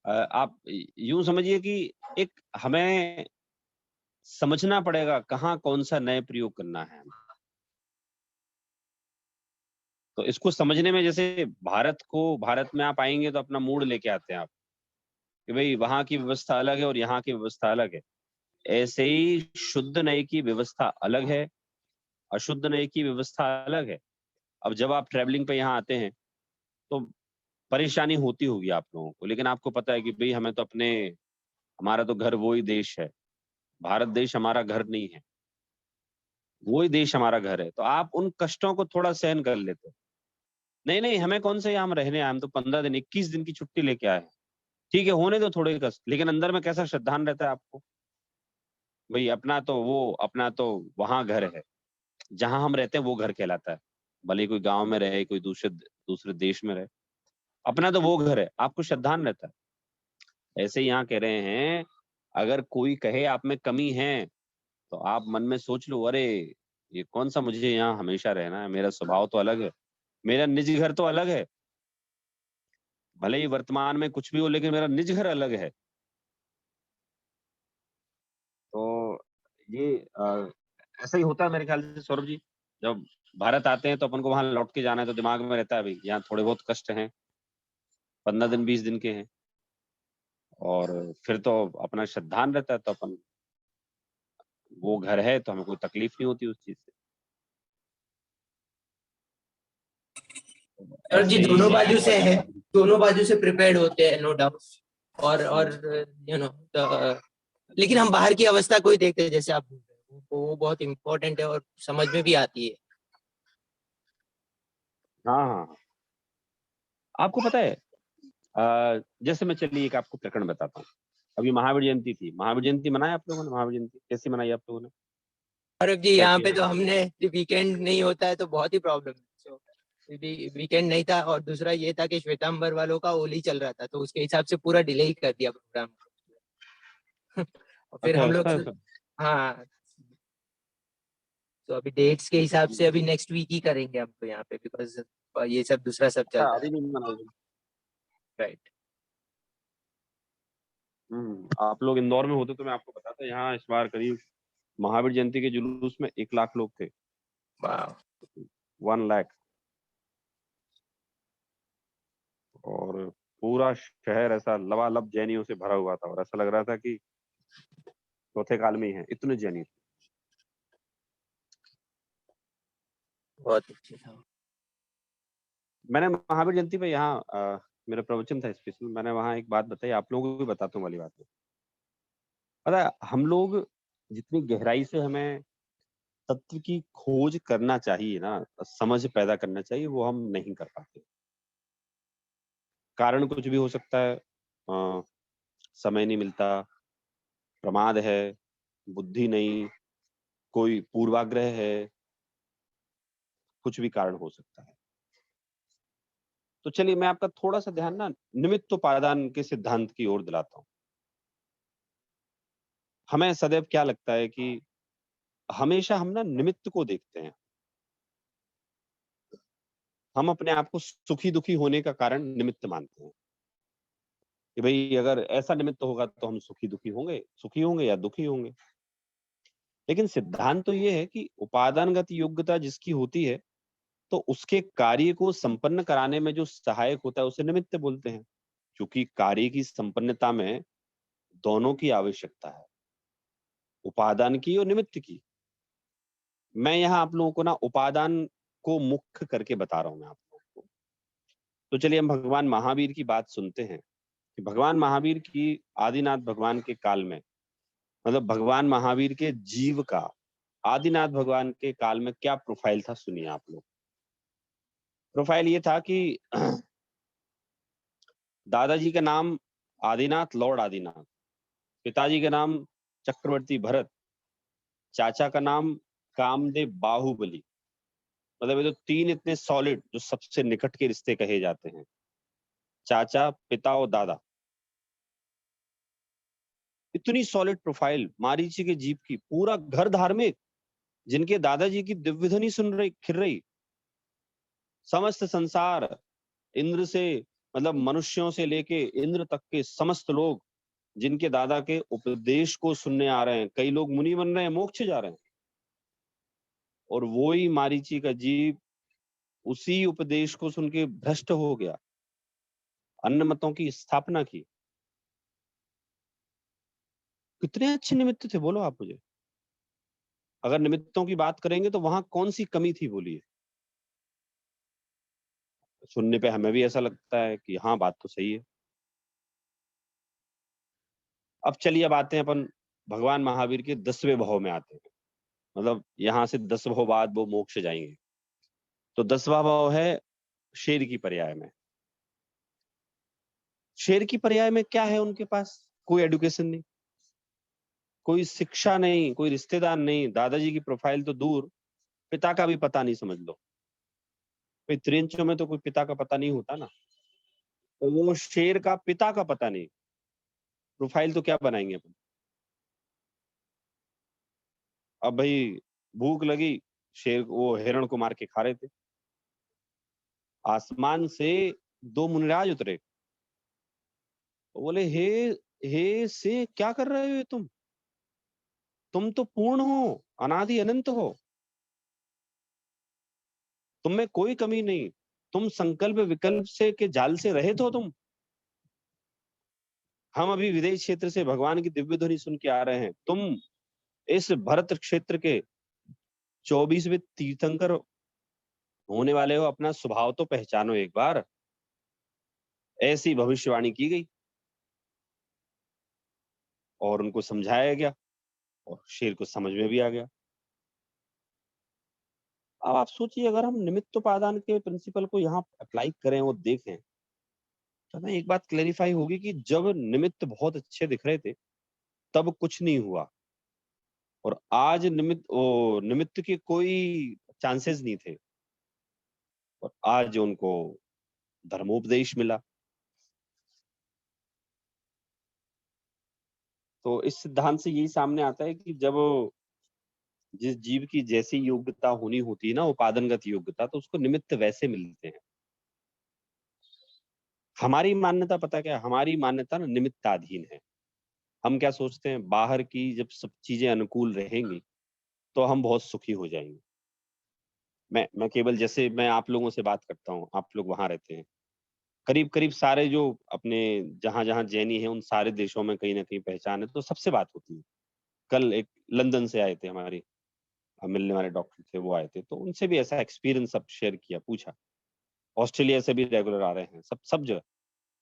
आप यूं समझिए कि एक हमें समझना पड़ेगा कहाँ कौन सा नए प्रयोग करना है। तो इसको समझने में, जैसे भारत में आप आएंगे तो अपना मूड लेके आते हैं आप कि भाई वहां की व्यवस्था अलग है और यहाँ की व्यवस्था अलग है। ऐसे ही शुद्ध नय की व्यवस्था अलग है, अशुद्ध नय की व्यवस्था अलग है। अब जब आप ट्रैवलिंग पे यहाँ आते हैं तो परेशानी होती होगी आप लोगों को, लेकिन आपको पता है कि भाई हमें तो अपने, हमारा तो घर वो ही देश है, भारत देश हमारा घर नहीं है, वो ही देश हमारा घर है, तो आप उन कष्टों को थोड़ा सहन कर लेते हो। नहीं नहीं, हमें कौन से यहाँ हम रहने आए, हम तो 15 दिन 21 दिन की छुट्टी लेके आए हैं। ठीक है, होने दो थोड़े कष्ट, लेकिन अंदर में कैसा श्रद्धान रहता है आपको, भाई अपना तो वहां घर है, जहां हम रहते हैं वो घर कहलाता है। भले ही कोई गांव में रहे, कोई दूसरे दूसरे देश में रहे, अपना तो वो घर है, आपको श्रद्धान रहता है। ऐसे ही यहाँ कह रहे हैं, अगर कोई कहे आप में कमी है, तो आप मन में सोच लो, अरे ये कौन सा मुझे यहाँ हमेशा रहना है, मेरा स्वभाव तो अलग है, मेरा निज घर तो अलग है। भले ही वर्तमान में कुछ भी हो, लेकिन मेरा निज घर अलग है। तो ये ऐसा ही होता है मेरे ख्याल से सौरभ जी। जब भारत आते हैं तो अपन को वहां लौट के जाना है, तो दिमाग में रहता है भाई यहाँ थोड़े बहुत कष्ट हैं, 15 दिन 20 दिन के हैं, और फिर तो अपना श्रद्धान रहता है, तो अपन वो घर है तो हमें कोई तकलीफ नहीं होती उस चीज से। सर जी ऐसे ही दोनों बाजू से है, दोनों बाजू से प्रिपेयर्ड होते हैं, नो डाउट। और यू नो लेकिन हम बाहर की अवस्था को ही देखते हैं, जैसे आप बोल रहे हैं, वो बहुत इम्पोर्टेंट है और समझ में भी आती है। हाँ हाँ, आपको पता है, जैसे मैं चलिए एक आपको प्रकरण बताता हूँ। अभी महावीर जयंती थी, महावीर जयंती मनाया आप लोगों ने? महावीर जयंती कैसी मनाई आप लोगों ने? और जी क्या यहाँ पे किया? तो हमने वीकेंड नहीं होता है तो बहुत ही प्रॉब्लम है। So, वीकेंड नहीं था, और दूसरा ये था कि श्वेतांबर वालों का होली चल रहा था, तो उसके हिसाब से पूरा डिले ही कर दिया प्रोग्राम। और फिर अच्छा हम लोग, ऐसा ऐसा। हाँ, तो अभी डेट्स के हिसाब से अभी नेक्स्ट वीक ही करेंगे हम तो यहाँ पे, बिकॉज ये सब दूसरा सब चल रहा अभी है। नहीं मनाई? राइट। आप लोग इंदौर में होते तो मैं आपको बताता, यहाँ इस बार करीब महावीर जयंती के जुलूस में 1 लाख लोग थे। वाह। 1 लाख। और पूरा शहर ऐसा लबालब जैनियों से भरा हुआ था, और ऐसा लग रहा था कि चौथे काल में ही है, इतने जैनी थे। बहुत अच्छी था। मैंने महावीर जयंती पे यहाँ मेरा प्रवचन था स्पेशल, मैंने वहाँ एक बात बताई, आप लोगों को भी बताता हूँ वाली बात है। पता है, हम लोग जितनी गहराई से हमें तत्व की खोज करना चाहिए ना, समझ पैदा करना चाहिए, वो हम नहीं कर पाते। कारण कुछ भी हो सकता है, समय नहीं मिलता, प्रमाद है, बुद्धि नहीं, कोई पूर्वाग्रह है, कुछ भी कारण हो सकता है। तो चलिए मैं आपका थोड़ा-सा ध्यान ना निमित्तोपादान के सिद्धांत की ओर दिलाता हूँ। हमें सदैव क्या लगता है कि हमेशा हम ना निमित्त को देखते हैं। हम अपने आप को सुखी-दुखी होने का कारण निमित्त मानते हैं कि भई अगर ऐसा निमित्त होगा तो हम सुखी होंगे या दुखी होंगे। लेकिन सिद्धांत तो ये है कि उपादानगत योग्यता जिसकी होती है, तो उसके कार्य को संपन्न कराने में जो सहायक होता है उसे निमित्त बोलते हैं। क्योंकि कार्य की संपन्नता में दोनों की आवश्यकता है, उपादान की और निमित्त की। मैं यहाँ आप लोगों को ना उपादान को मुख्य करके बता रहा हूँ मैं आप लोगों को। तो चलिए हम भगवान महावीर की बात सुनते हैं कि भगवान महावीर की आदिनाथ भगवान के काल में, मतलब भगवान महावीर के जीव का आदिनाथ भगवान के काल में क्या प्रोफाइल था, सुनिए आप लोग। प्रोफाइल ये था कि दादाजी का नाम आदिनाथ, लॉर्ड आदिनाथ, पिताजी का नाम चक्रवर्ती भरत, चाचा का नाम कामदेव बाहुबली। मतलब ये तो तीन इतने सॉलिड जो सबसे निकट के रिश्ते कहे जाते हैं, चाचा, पिता और दादा। इतनी सॉलिड प्रोफाइल मारीची के जीव की, पूरा घर धार्मिक, जिनके दादाजी की दिव्य ध्वनि सुन रही खिर रही, समस्त संसार इंद्र से, मतलब मनुष्यों से लेके इंद्र तक के समस्त लोग जिनके दादा के उपदेश को सुनने आ रहे हैं, कई लोग मुनि बन रहे हैं, मोक्ष जा रहे हैं, और वो ही मारीची का जीव उसी उपदेश को सुन के भ्रष्ट हो गया, अन्य मतों की स्थापना की। कितने अच्छे निमित्त थे बोलो आप मुझे। अगर निमित्तों की बात करेंगे तो वहां कौन सी कमी थी बोलिए। सुनने पे हमें भी ऐसा लगता है कि हाँ बात तो सही है। अब चलिए अब आते हैं अपन भगवान महावीर के 10वें भाव में आते हैं, मतलब यहाँ से 10 भाव बाद वो मोक्ष जाएंगे। तो 10वां भाव है शेर की पर्याय में। शेर की पर्याय में क्या है उनके पास? कोई एडुकेशन नहीं, कोई शिक्षा नहीं, कोई रिश्तेदार नहीं, दादाजी की प्रोफाइल तो दूर, पिता का भी पता नहीं समझ लो। भाई त्रिंचों में तो कोई पिता का पता नहीं होता ना, तो वो शेर का पिता का पता नहीं, प्रोफाइल तो क्या बनाएंगे अपन। अब भाई भूख लगी, शेर वो हिरण को मार के खा रहे थे। आसमान से दो मुनिराज उतरे, वो बोले हे हे से क्या कर रहे हो ये तुम तो पूर्ण हो, अनादि अनंत हो, तुम में कोई कमी नहीं, तुम संकल्प विकल्प से के जाल से रहित हो तुम। हम अभी विदेश क्षेत्र से भगवान की दिव्य ध्वनि सुन के आ रहे हैं, तुम इस भरत क्षेत्र के 24वें तीर्थंकर होने वाले हो, अपना स्वभाव तो पहचानो एक बार। ऐसी भविष्यवाणी की गई और उनको समझाया गया और शेर को समझ में भी आ गया। अब आप सोचिए अगर हम निमित्तोपादान के प्रिंसिपल को यहाँ अप्लाई करें और देखें, तो हमें एक बात क्लेरिफाई होगी कि जब निमित्त बहुत अच्छे दिख रहे थे तब कुछ नहीं हुआ, और आज निमित्त के कोई चांसेस नहीं थे, और आज उनको धर्मोपदेश मिला। तो इस सिद्धांत से यही सामने आता है कि जब जिस जीव की जैसी योग्यता होनी होती है ना, उपादानगत योग्यता, तो उसको निमित्त वैसे मिलते हैं। हमारी मान्यता पता क्या है? हमारी मान्यता ना निमित्ताधीन है। हम क्या सोचते हैं, बाहर की जब सब चीजें अनुकूल रहेंगी तो हम बहुत सुखी हो जाएंगे। मैं केवल जैसे मैं आप लोगों से बात करता हूँ, आप लोग वहां रहते हैं, करीब करीब सारे जो अपने जहां जहां जैनी है उन सारे देशों में कहीं ना कहीं पहचान है, तो सबसे बात होती है। कल एक लंदन से आए थे हमारे मिलने वाले डॉक्टर थे, वो आए थे, तो उनसे भी ऐसा एक्सपीरियंस सब शेयर किया, पूछा। ऑस्ट्रेलिया से भी रेगुलर आ रहे हैं, सब जगह।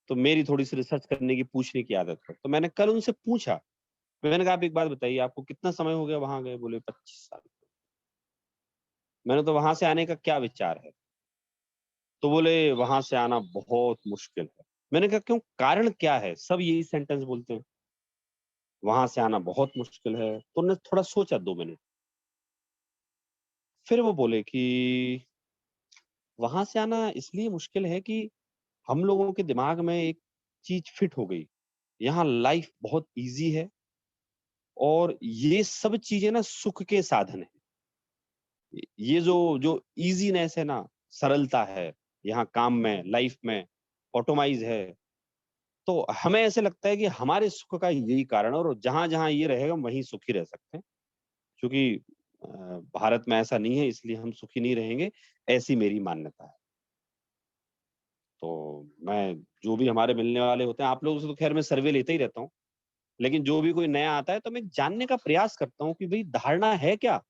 तो मेरी थोड़ी सी रिसर्च करने की, पूछने की आदत है, तो मैंने कल उनसे पूछा, मैंने कहा आप एक बात बताइए, आपको कितना समय हो गया वहां गए? बोले 25 साल। मैंने तो वहां से आने का क्या विचार है? तो बोले वहां से आना बहुत मुश्किल है। मैंने कहा क्यों, कारण क्या है? सब यही सेंटेंस बोलते हैं, वहां से आना बहुत मुश्किल है। तो उन्होंने थोड़ा सोचा 2 मिनट, फिर वो बोले कि वहां से आना इसलिए मुश्किल है कि हम लोगों के दिमाग में एक चीज फिट हो गई, यहाँ लाइफ बहुत इजी है और ये सब चीजें ना सुख के साधन है। ये जो जो इजीनेस है ना, सरलता है यहाँ काम में, लाइफ में, ऑटोमाइज है, तो हमें ऐसे लगता है कि हमारे सुख का यही कारण है और जहां जहां ये रहेगा वहीं सुखी रह सकते हैं। क्योंकि भारत में ऐसा नहीं है इसलिए हम सुखी नहीं रहेंगे, ऐसी मेरी मान्यता है। तो मैं जो भी हमारे मिलने वाले होते हैं, आप लोगों से तो खैर मैं सर्वे लेते ही रहता हूँ, लेकिन जो भी कोई नया आता है तो मैं जानने का प्रयास करता हूँ कि भाई धारणा है क्या।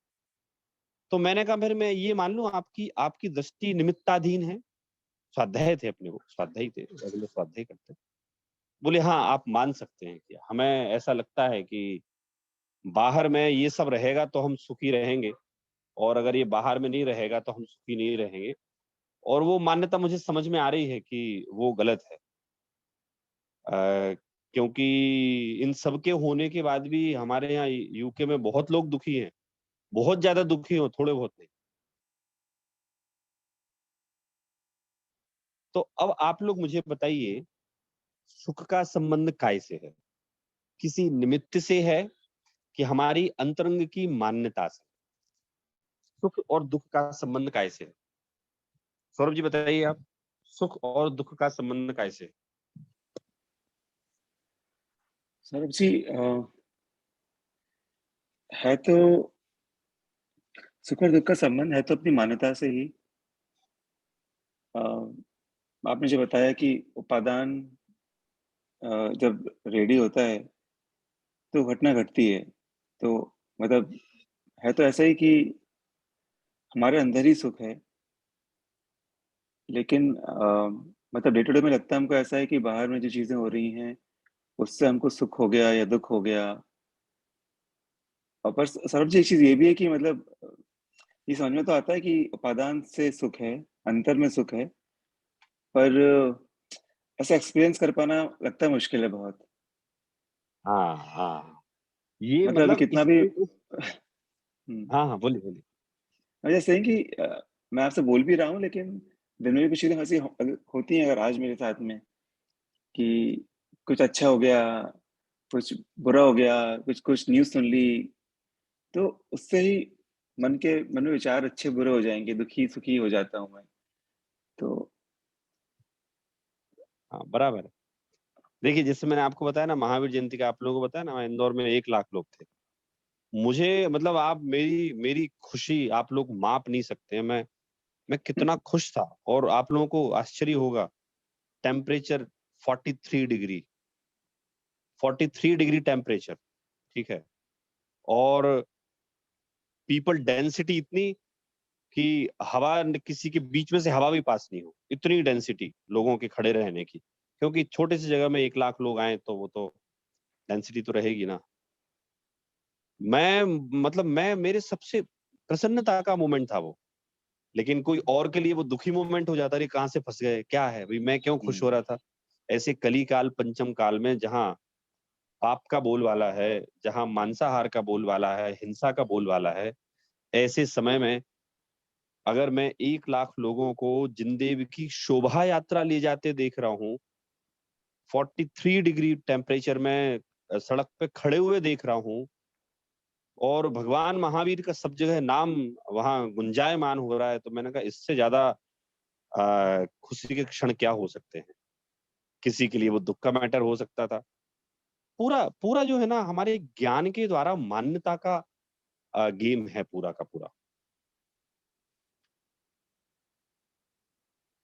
तो मैंने कहा फिर मैं ये मान लूं आपकी आपकी दृष्टि निमित्ताधीन है। स्वाध्याय थे अपने, वो स्वाध्याय थे, रेगुलर स्वाध्याय करते। बोले हाँ आप मान सकते हैं कि हमें ऐसा लगता है कि बाहर में ये सब रहेगा तो हम सुखी रहेंगे और अगर ये बाहर में नहीं रहेगा तो हम सुखी नहीं रहेंगे। और वो मान्यता मुझे समझ में आ रही है कि वो गलत है। क्योंकि इन सब के होने के बाद भी हमारे यहाँ यूके में बहुत लोग दुखी हैं, बहुत ज्यादा दुखी हो, थोड़े बहुत नहीं। तो अब आप लोग मुझे बताइए, सुख का संबंध काय से है? किसी निमित्त से है कि हमारी अंतरंग की मान्यता से? सुख और दुख का संबंध काय से है? सौरभ जी बताइए आप, सुख और दुख का संबंध काय से है? सौरभ जी, है तो सुख और दुख का संबंध है तो अपनी मान्यता से ही। अ, आपने जो बताया कि उपादान जब रेडी होता है तो घटना घटती है। तो मतलब है तो ऐसा ही कि हमारे अंदर ही सुख है, लेकिन मतलब डे टू डे में लगता है हमको ऐसा है कि बाहर में जो चीजें हो रही हैं उससे हमको सुख हो गया या दुख हो गया। और पर सौरभ जी, एक चीज ये भी है कि मतलब ये समझ में तो आता है कि उपादान से सुख है, अंतर में सुख है, पर ऐसा एक्सपीरियंस कर पाना लगता है मुश्किल है बहुत। हाँ हाँ, ये मतलब अभी मतलब कितना भी हम्म, हाँ हाँ, बोलिए बोलिए। मैं जैसे saying कि मैं आपसे बोल भी रहा हूँ, लेकिन दिन में भी कुछ चीजें ऐसी होती हैं अगर आज मेरे साथ में कि कुछ अच्छा हो गया, कुछ बुरा हो गया, कुछ कुछ न्यूज़ सुन ली, तो उससे ही मन में विचार अच्छे बुरे हो जाएंगे, दुखी सुखी हो जाता हूँ मैं। तो हाँ बराबर है। देखिए जैसे मैंने आपको बताया ना, महावीर जयंती का आप लोगों को बताया ना, वहाँ इंदौर में 1 लाख लोग थे। मुझे मतलब आप मेरी मेरी खुशी आप लोग माप नहीं सकते हैं। मैं कितना खुश था। और आप लोगों को आश्चर्य होगा, टेम्परेचर 43 डिग्री, 43 डिग्री टेम्परेचर, ठीक है। और पीपल डेंसिटी इतनी कि किसी के बीच में से हवा भी पास नहीं हो, इतनी डेंसिटी लोगों के खड़े रहने की। क्योंकि छोटे सी जगह में 1 लाख लोग आए तो वो तो डेंसिटी तो रहेगी ना। मैं मतलब मैं मेरे सबसे प्रसन्नता का मोमेंट था वो। लेकिन कोई और के लिए वो दुखी मोमेंट हो जाता, अरे कहाँ से फंस गए, क्या है भाई, मैं क्यों खुश हो हम्म, रहा था। ऐसे कली काल पंचम काल में जहाँ पाप का बोलवाला है, जहाँ मांसाहार का बोलवाला है, हिंसा का बोलवाला है, ऐसे समय में अगर मैं 1 लाख लोगों को जिंदेव की शोभा यात्रा ले जाते देख रहा हूँ, 43 डिग्री टेम्परेचर में सड़क पे खड़े हुए देख रहा हूँ, और भगवान महावीर का सब जगह नाम वहां गुंजायमान हो रहा है, तो मैंने कहा इससे ज्यादा खुशी के क्षण क्या हो सकते हैं। किसी के लिए वो दुख का मैटर हो सकता था। पूरा पूरा जो है ना, हमारे ज्ञान के द्वारा मान्यता का गेम है पूरा का पूरा।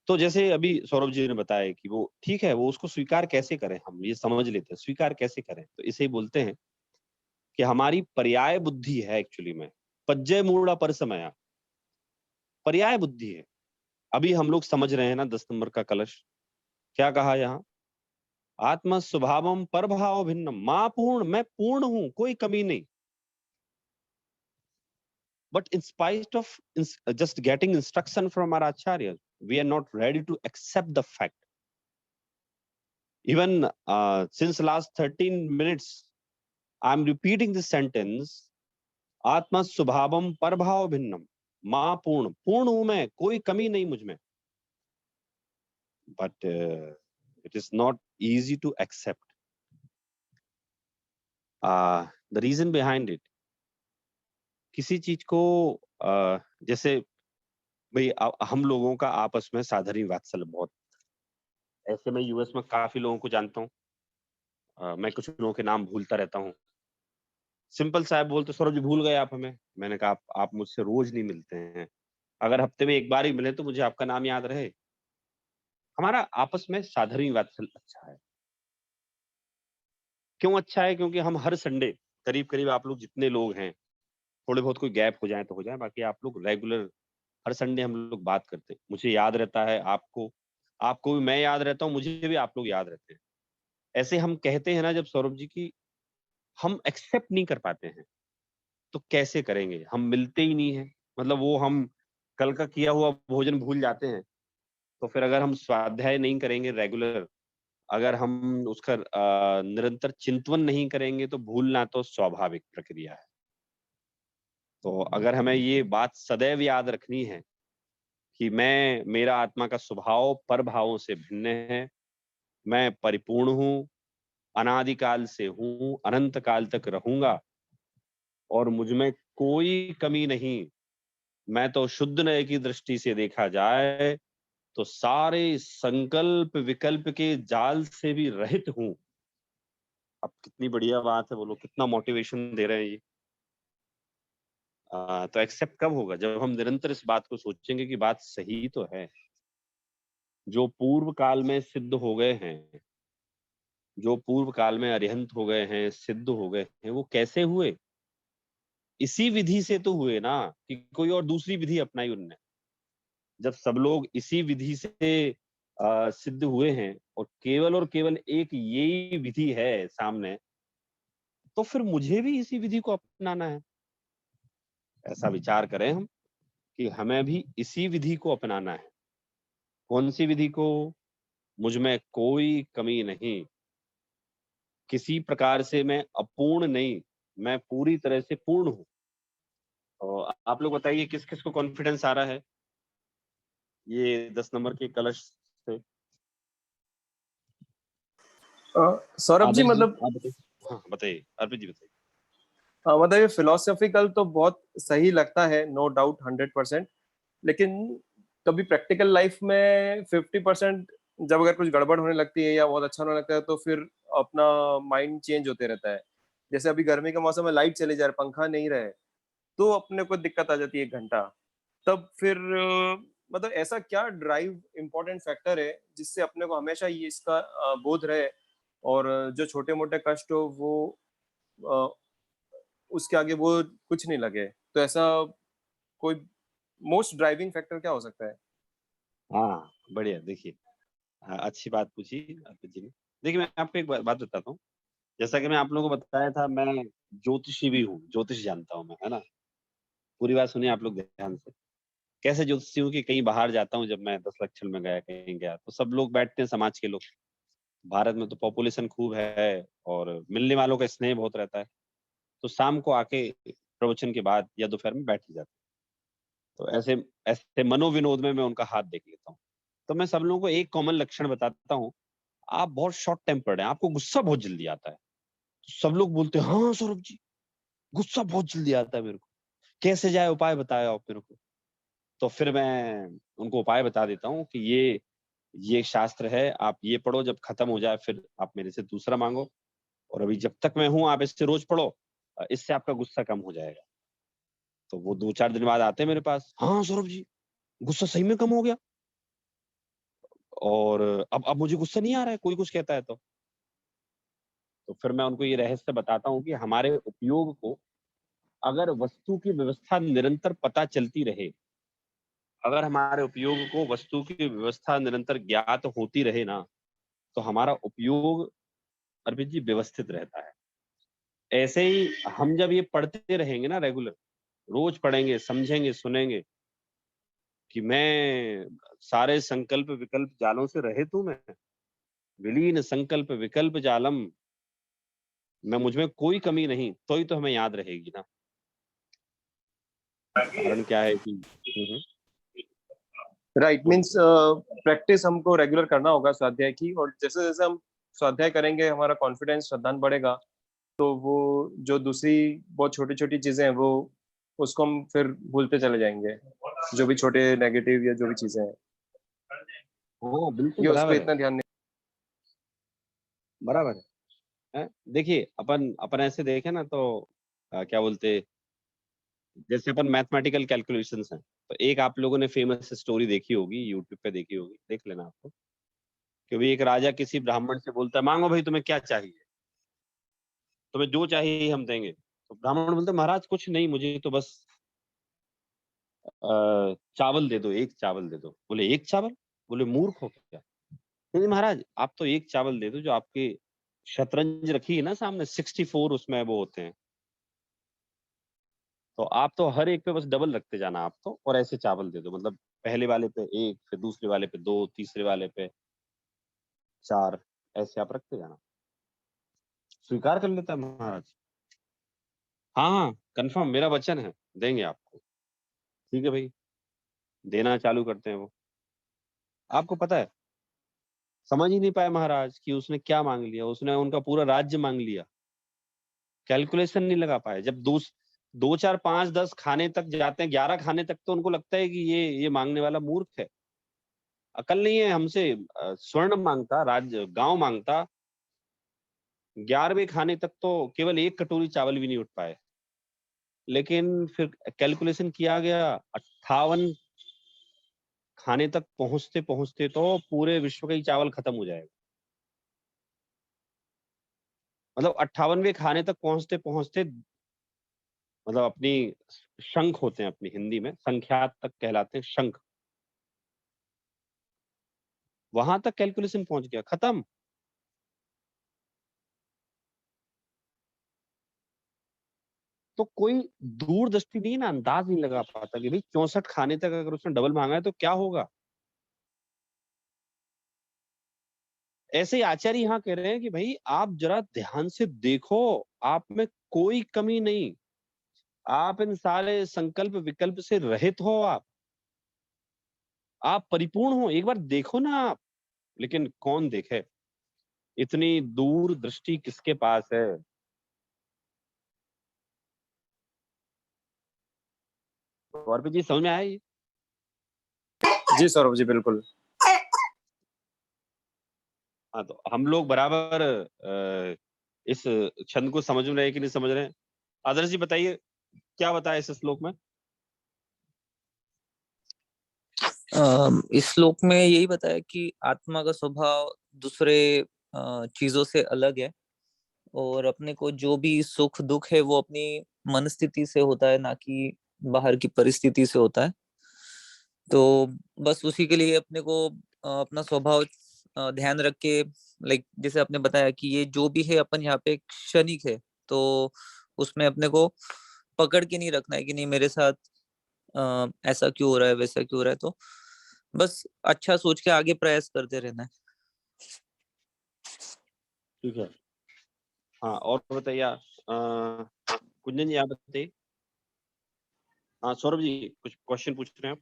तो जैसे अभी सौरभ जी ने बताया कि वो ठीक है, वो उसको स्वीकार कैसे करें, हम ये समझ लेते हैं स्वीकार कैसे करें, तो इसे बोलते हैं कि हमारी पर्याय बुद्धि है एक्चुअली में। पज्जय मूढ़ा परसमया, पर्याय बुद्धि है। अभी हम लोग समझ रहे हैं ना 10 नंबर का कलश, क्या कहा यहाँ, आत्म स्वभावम पर भाव भिन्न, मां पूर्ण, मैं पूर्ण हूं, कोई कमी नहीं। But in spite of just getting instruction from our acharya, we are not ready to accept the fact Even since last 13 minutes, I'm repeating this sentence. आत्मा स्वभावम परभाव भिन्नम, माँ पूर्ण, पूर्ण हूं मैं, कोई कमी नहीं मुझ में. But it is not easy to accept. The reason behind it, किसी चीज को जैसे भाई हम लोगों का आपस में साधारण वात्सल्य बहुत, ऐसे मैं यूएस में काफी लोगों को जानता हूँ. मैं कुछ लोगों के नाम भूलता रहता हूँ. सिंपल साहब बोलते सौरभ जी भूल गए आप हमें. मैंने कहा आप मुझसे रोज नहीं मिलते हैं, अगर हफ्ते में एक बार ही मिले तो मुझे आपका नाम याद रहे. हमारा आपस में साधारण वात्सल्य अच्छा है. क्यों अच्छा है? क्योंकि हम हर संडे करीब करीब, आप लोग जितने लोग हैं, थोड़े बहुत कोई गैप हो जाए तो हो जाए, बाकी आप लोग रेगुलर हर संडे हम लोग बात करते हैं. मुझे याद रहता है, आपको भी मैं याद रहता हूँ, मुझे भी आप लोग याद रहते हैं. ऐसे हम कहते हैं ना जब सौरभ जी की हम एक्सेप्ट नहीं कर पाते हैं तो कैसे करेंगे? हम मिलते ही नहीं है, मतलब वो हम कल का किया हुआ भोजन भूल जाते हैं. तो फिर अगर हम स्वाध्याय नहीं करेंगे रेगुलर, अगर हम उसका निरंतर चिंतन नहीं करेंगे तो भूलना तो स्वाभाविक प्रक्रिया है. तो अगर हमें ये बात सदैव याद रखनी है कि मेरा आत्मा का स्वभाव पर भावों से भिन्न है, मैं परिपूर्ण हूँ, अनादिकाल से हूँ, अनंत काल तक रहूंगा और मुझ में कोई कमी नहीं. मैं तो शुद्ध नय की दृष्टि से देखा जाए तो सारे संकल्प विकल्प के जाल से भी रहित हूँ. अब कितनी बढ़िया बात है, बोलो कितना मोटिवेशन दे रहे हैं ये. तो एक्सेप्ट कब होगा? जब हम निरंतर इस बात को सोचेंगे कि बात सही तो है. जो पूर्व काल में सिद्ध हो गए हैं, जो पूर्व काल में अरिहंत हो गए हैं, सिद्ध हो गए हैं, वो कैसे हुए? इसी विधि से तो हुए ना, कि कोई और दूसरी विधि अपनाई उनने. जब सब लोग इसी विधि से सिद्ध हुए हैं और केवल एक यही विधि है सामने, तो फिर मुझे भी इसी विधि को अपनाना है. ऐसा विचार करें हम कि हमें भी इसी विधि को अपनाना है. कौन सी विधि को? मुझ में कोई कमी नहीं, किसी प्रकार से मैं अपूर्ण नहीं, मैं पूरी तरह से पूर्ण हूँ. तो आप लोग बताइए किस किस को कॉन्फिडेंस आ रहा है ये 10 नंबर के कलश से? सौरभ जी आदर्श जी मतलब आप बताइए. हाँ बताइए, अर्पित जी बताइए. मतलब ये फिलोसॉफिकल तो बहुत सही लगता है, नो डाउट 100%. लेकिन कभी प्रैक्टिकल लाइफ में 50% जब अगर कुछ गड़बड़ होने लगती है या बहुत अच्छा होने लगता है तो फिर अपना माइंड चेंज होते रहता है. जैसे अभी गर्मी के मौसम में लाइट चली जाए, पंखा नहीं रहे, तो अपने को दिक्कत आ जाती है 1 घंटा. तब फिर मतलब ऐसा क्या ड्राइव इम्पोर्टेंट फैक्टर है जिससे अपने को हमेशा ये इसका बोध रहे, और जो छोटे मोटे कष्ट हो वो अ, उसके आगे वो कुछ नहीं लगे. तो ऐसा कोई मोस्ट ड्राइविंग फैक्टर क्या हो सकता है? हाँ बढ़िया. देखिए, अच्छी बात पूछी अर्पित जी ने. देखिए, मैं आपको एक बात बताता हूँ. जैसा कि मैं आप लोगों को बताया था, मैं ज्योतिषी भी हूँ, ज्योतिष जानता हूँ मैं, है ना. पूरी बात सुनिए आप लोग ध्यान से. कैसे ज्योतिषी हूँ कि कहीं बाहर जाता हूँ, जब मैं 10 लक्षण में गया, कहीं गया, तो सब लोग बैठते हैं, समाज के लोग. भारत में तो पॉपुलेशन खूब है और मिलने वालों का स्नेह बहुत रहता है. तो शाम को आके प्रवचन के बाद या दोपहर में बैठ ही जाते हैं. तो ऐसे ऐसे मनोविनोद में मैं उनका हाथ देख लेता हूँ. तो मैं सब लोगों को एक कॉमन लक्षण बताता हूँ. आप बहुत शॉर्ट टेम्पर्ड हैं, आपको गुस्सा बहुत जल्दी आता है. तो सब लोग बोलते हैं, हाँ सौरभ जी, गुस्सा बहुत जल्दी आता है मेरे को, कैसे जाए, उपाय बताया आप मेरे को. तो फिर मैं उनको उपाय बता देता हूँ कि ये शास्त्र है, आप ये पढ़ो, जब खत्म हो जाए फिर आप मेरे से दूसरा मांगो, और अभी जब तक मैं हूँ आप इससे रोज पढ़ो, इससे आपका गुस्सा कम हो जाएगा. तो वो 2-4 दिन बाद आते हैं मेरे पास, हाँ सौरभ जी, गुस्सा सही में कम हो गया, और अब मुझे गुस्सा नहीं आ रहा है, कोई कुछ कहता है तो फिर मैं उनको ये रहस्य बताता हूँ कि हमारे उपयोग को, अगर वस्तु की व्यवस्था निरंतर पता चलती रहे, अगर हमारे उपयोग को वस्तु की व्यवस्था निरंतर ज्ञात होती रहे ना, तो हमारा उपयोग अर्पित जी व्यवस्थित रहता है. ऐसे ही हम जब ये पढ़ते रहेंगे ना रेगुलर, रोज पढ़ेंगे, समझेंगे, सुनेंगे कि मैं सारे संकल्प विकल्प जालों से रहित हूँ मैं, विलीन संकल्प विकल्प जालम, मैं मुझ में कोई कमी नहीं, तो ही तो हमें याद रहेगी ना। कारण क्या है कि राइट, मीन्स प्रैक्टिस हमको रेगुलर करना होगा स्वाध्याय की, और जैसे जैसे हम स्वाध्याय करेंगे हमारा कॉन्फिडेंस श्रद्धान बढ़ेगा, तो वो जो दूसरी बहुत छोटी छोटी चीजें हैं वो उसको हम फिर भूलते चले जाएंगे, जो भी छोटे नेगेटिव या जो भी चीजें हैं हाँ बिल्कुल ये उस पर बराबर है, इतना ध्यान नहीं। बराबर है। देखिए अपन अपन ऐसे देखें ना तो क्या बोलते, जैसे अपन मैथमेटिकल कैलकुलेशंस हैं, तो एक आप लोगों ने फेमस स्टोरी देखी होगी, यूट्यूब पे देखी होगी, देख लेना आपको, कि भाई एक राजा किसी ब्राह्मण से बोलता है, मांगो भाई तुम्हें क्या चाहिए, तुम्हें जो चाहिए हम देंगे। तो ब्राह्मण बोलते, महाराज कुछ नहीं, मुझे तो बस चावल दे दो, एक चावल दे दो। बोले एक चावल? बोले मूर्ख हो क्या? नहीं महाराज, आप तो एक चावल दे दो, जो आपके शतरंज रखी है ना सामने 64 उसमें वो होते हैं, तो आप तो हर एक पे बस डबल रखते जाना आप तो, और ऐसे चावल दे दो, मतलब पहले वाले पे एक, फिर दूसरे वाले पे दो, तीसरे वाले पे चार, ऐसे आप रखते जाना। स्वीकार कर लेता है महाराज, हाँ हाँ कंफर्म, मेरा वचन है, देंगे आपको। ठीक है भाई, देना चालू करते हैं वो। आपको पता है, समझ ही नहीं पाए महाराज कि उसने क्या मांग लिया, उसने उनका पूरा राज्य मांग लिया। कैलकुलेशन नहीं लगा पाए। जब दो दो चार पांच 10 खाने तक जाते हैं, 11 खाने तक, तो उनको लगता है कि ये मांगने वाला मूर्ख है, अकल नहीं है, हमसे स्वर्ण मांगता, राज्य गांव मांगता। 11वें खाने तक तो केवल एक कटोरी चावल भी नहीं उठ पाए। लेकिन फिर कैलकुलेशन किया गया, 58 खाने तक पहुंचते पहुंचते तो पूरे विश्व का ही चावल खत्म हो जाएगा। मतलब 58वें खाने तक पहुंचते पहुंचते, मतलब अपनी शंख होते हैं, अपनी हिंदी में संख्यात तक कहलाते हैं, शंख, वहां तक कैलकुलेशन पहुंच गया, खत्म। तो कोई दूरदृष्टि नहीं ना, अंदाज नहीं लगा पाता कि भाई 64 खाने तक अगर उसने डबल मांगा है तो क्या होगा। ऐसे ही आचार्य यहाँ कह रहे हैं कि भाई आप जरा ध्यान से देखो, आप में कोई कमी नहीं, आप इन सारे संकल्प विकल्प से रहित हो, आप परिपूर्ण हो, एक बार देखो ना आप। लेकिन कौन देखे, इतनी दूर दृष्टि किसके पास है। और भी जी समझ में आया ये? जी सौरभ जी बिल्कुल। हाँ, तो हम लोग बराबर इस छंद को समझ रहे हैं कि नहीं समझ रहे हैं? आदर्श जी बताइए, क्या बताया इस श्लोक में? इस श्लोक में यही बताया कि आत्मा का स्वभाव दूसरे चीजों से अलग है, और अपने को जो भी सुख दुख है वो अपनी मन स्थिति से होता है, ना कि बाहर की परिस्थिति से होता है। तो बस उसी के लिए अपने को अपना स्वभाव ध्यान रख के, लाइक जैसे आपने बताया कि ये जो भी है अपन यहाँ पे क्षणिक है, तो उसमें अपने को पकड़ के नहीं रखना है कि नहीं मेरे साथ ऐसा क्यों हो रहा है, वैसा क्यों हो रहा है। तो बस अच्छा सोच के आगे प्रयास करते रहना है। ठीक है। हाँ और बताइए, कुंजन जी आप बताइए। हाँ सौरभ जी कुछ क्वेश्चन पूछ रहे हैं आप?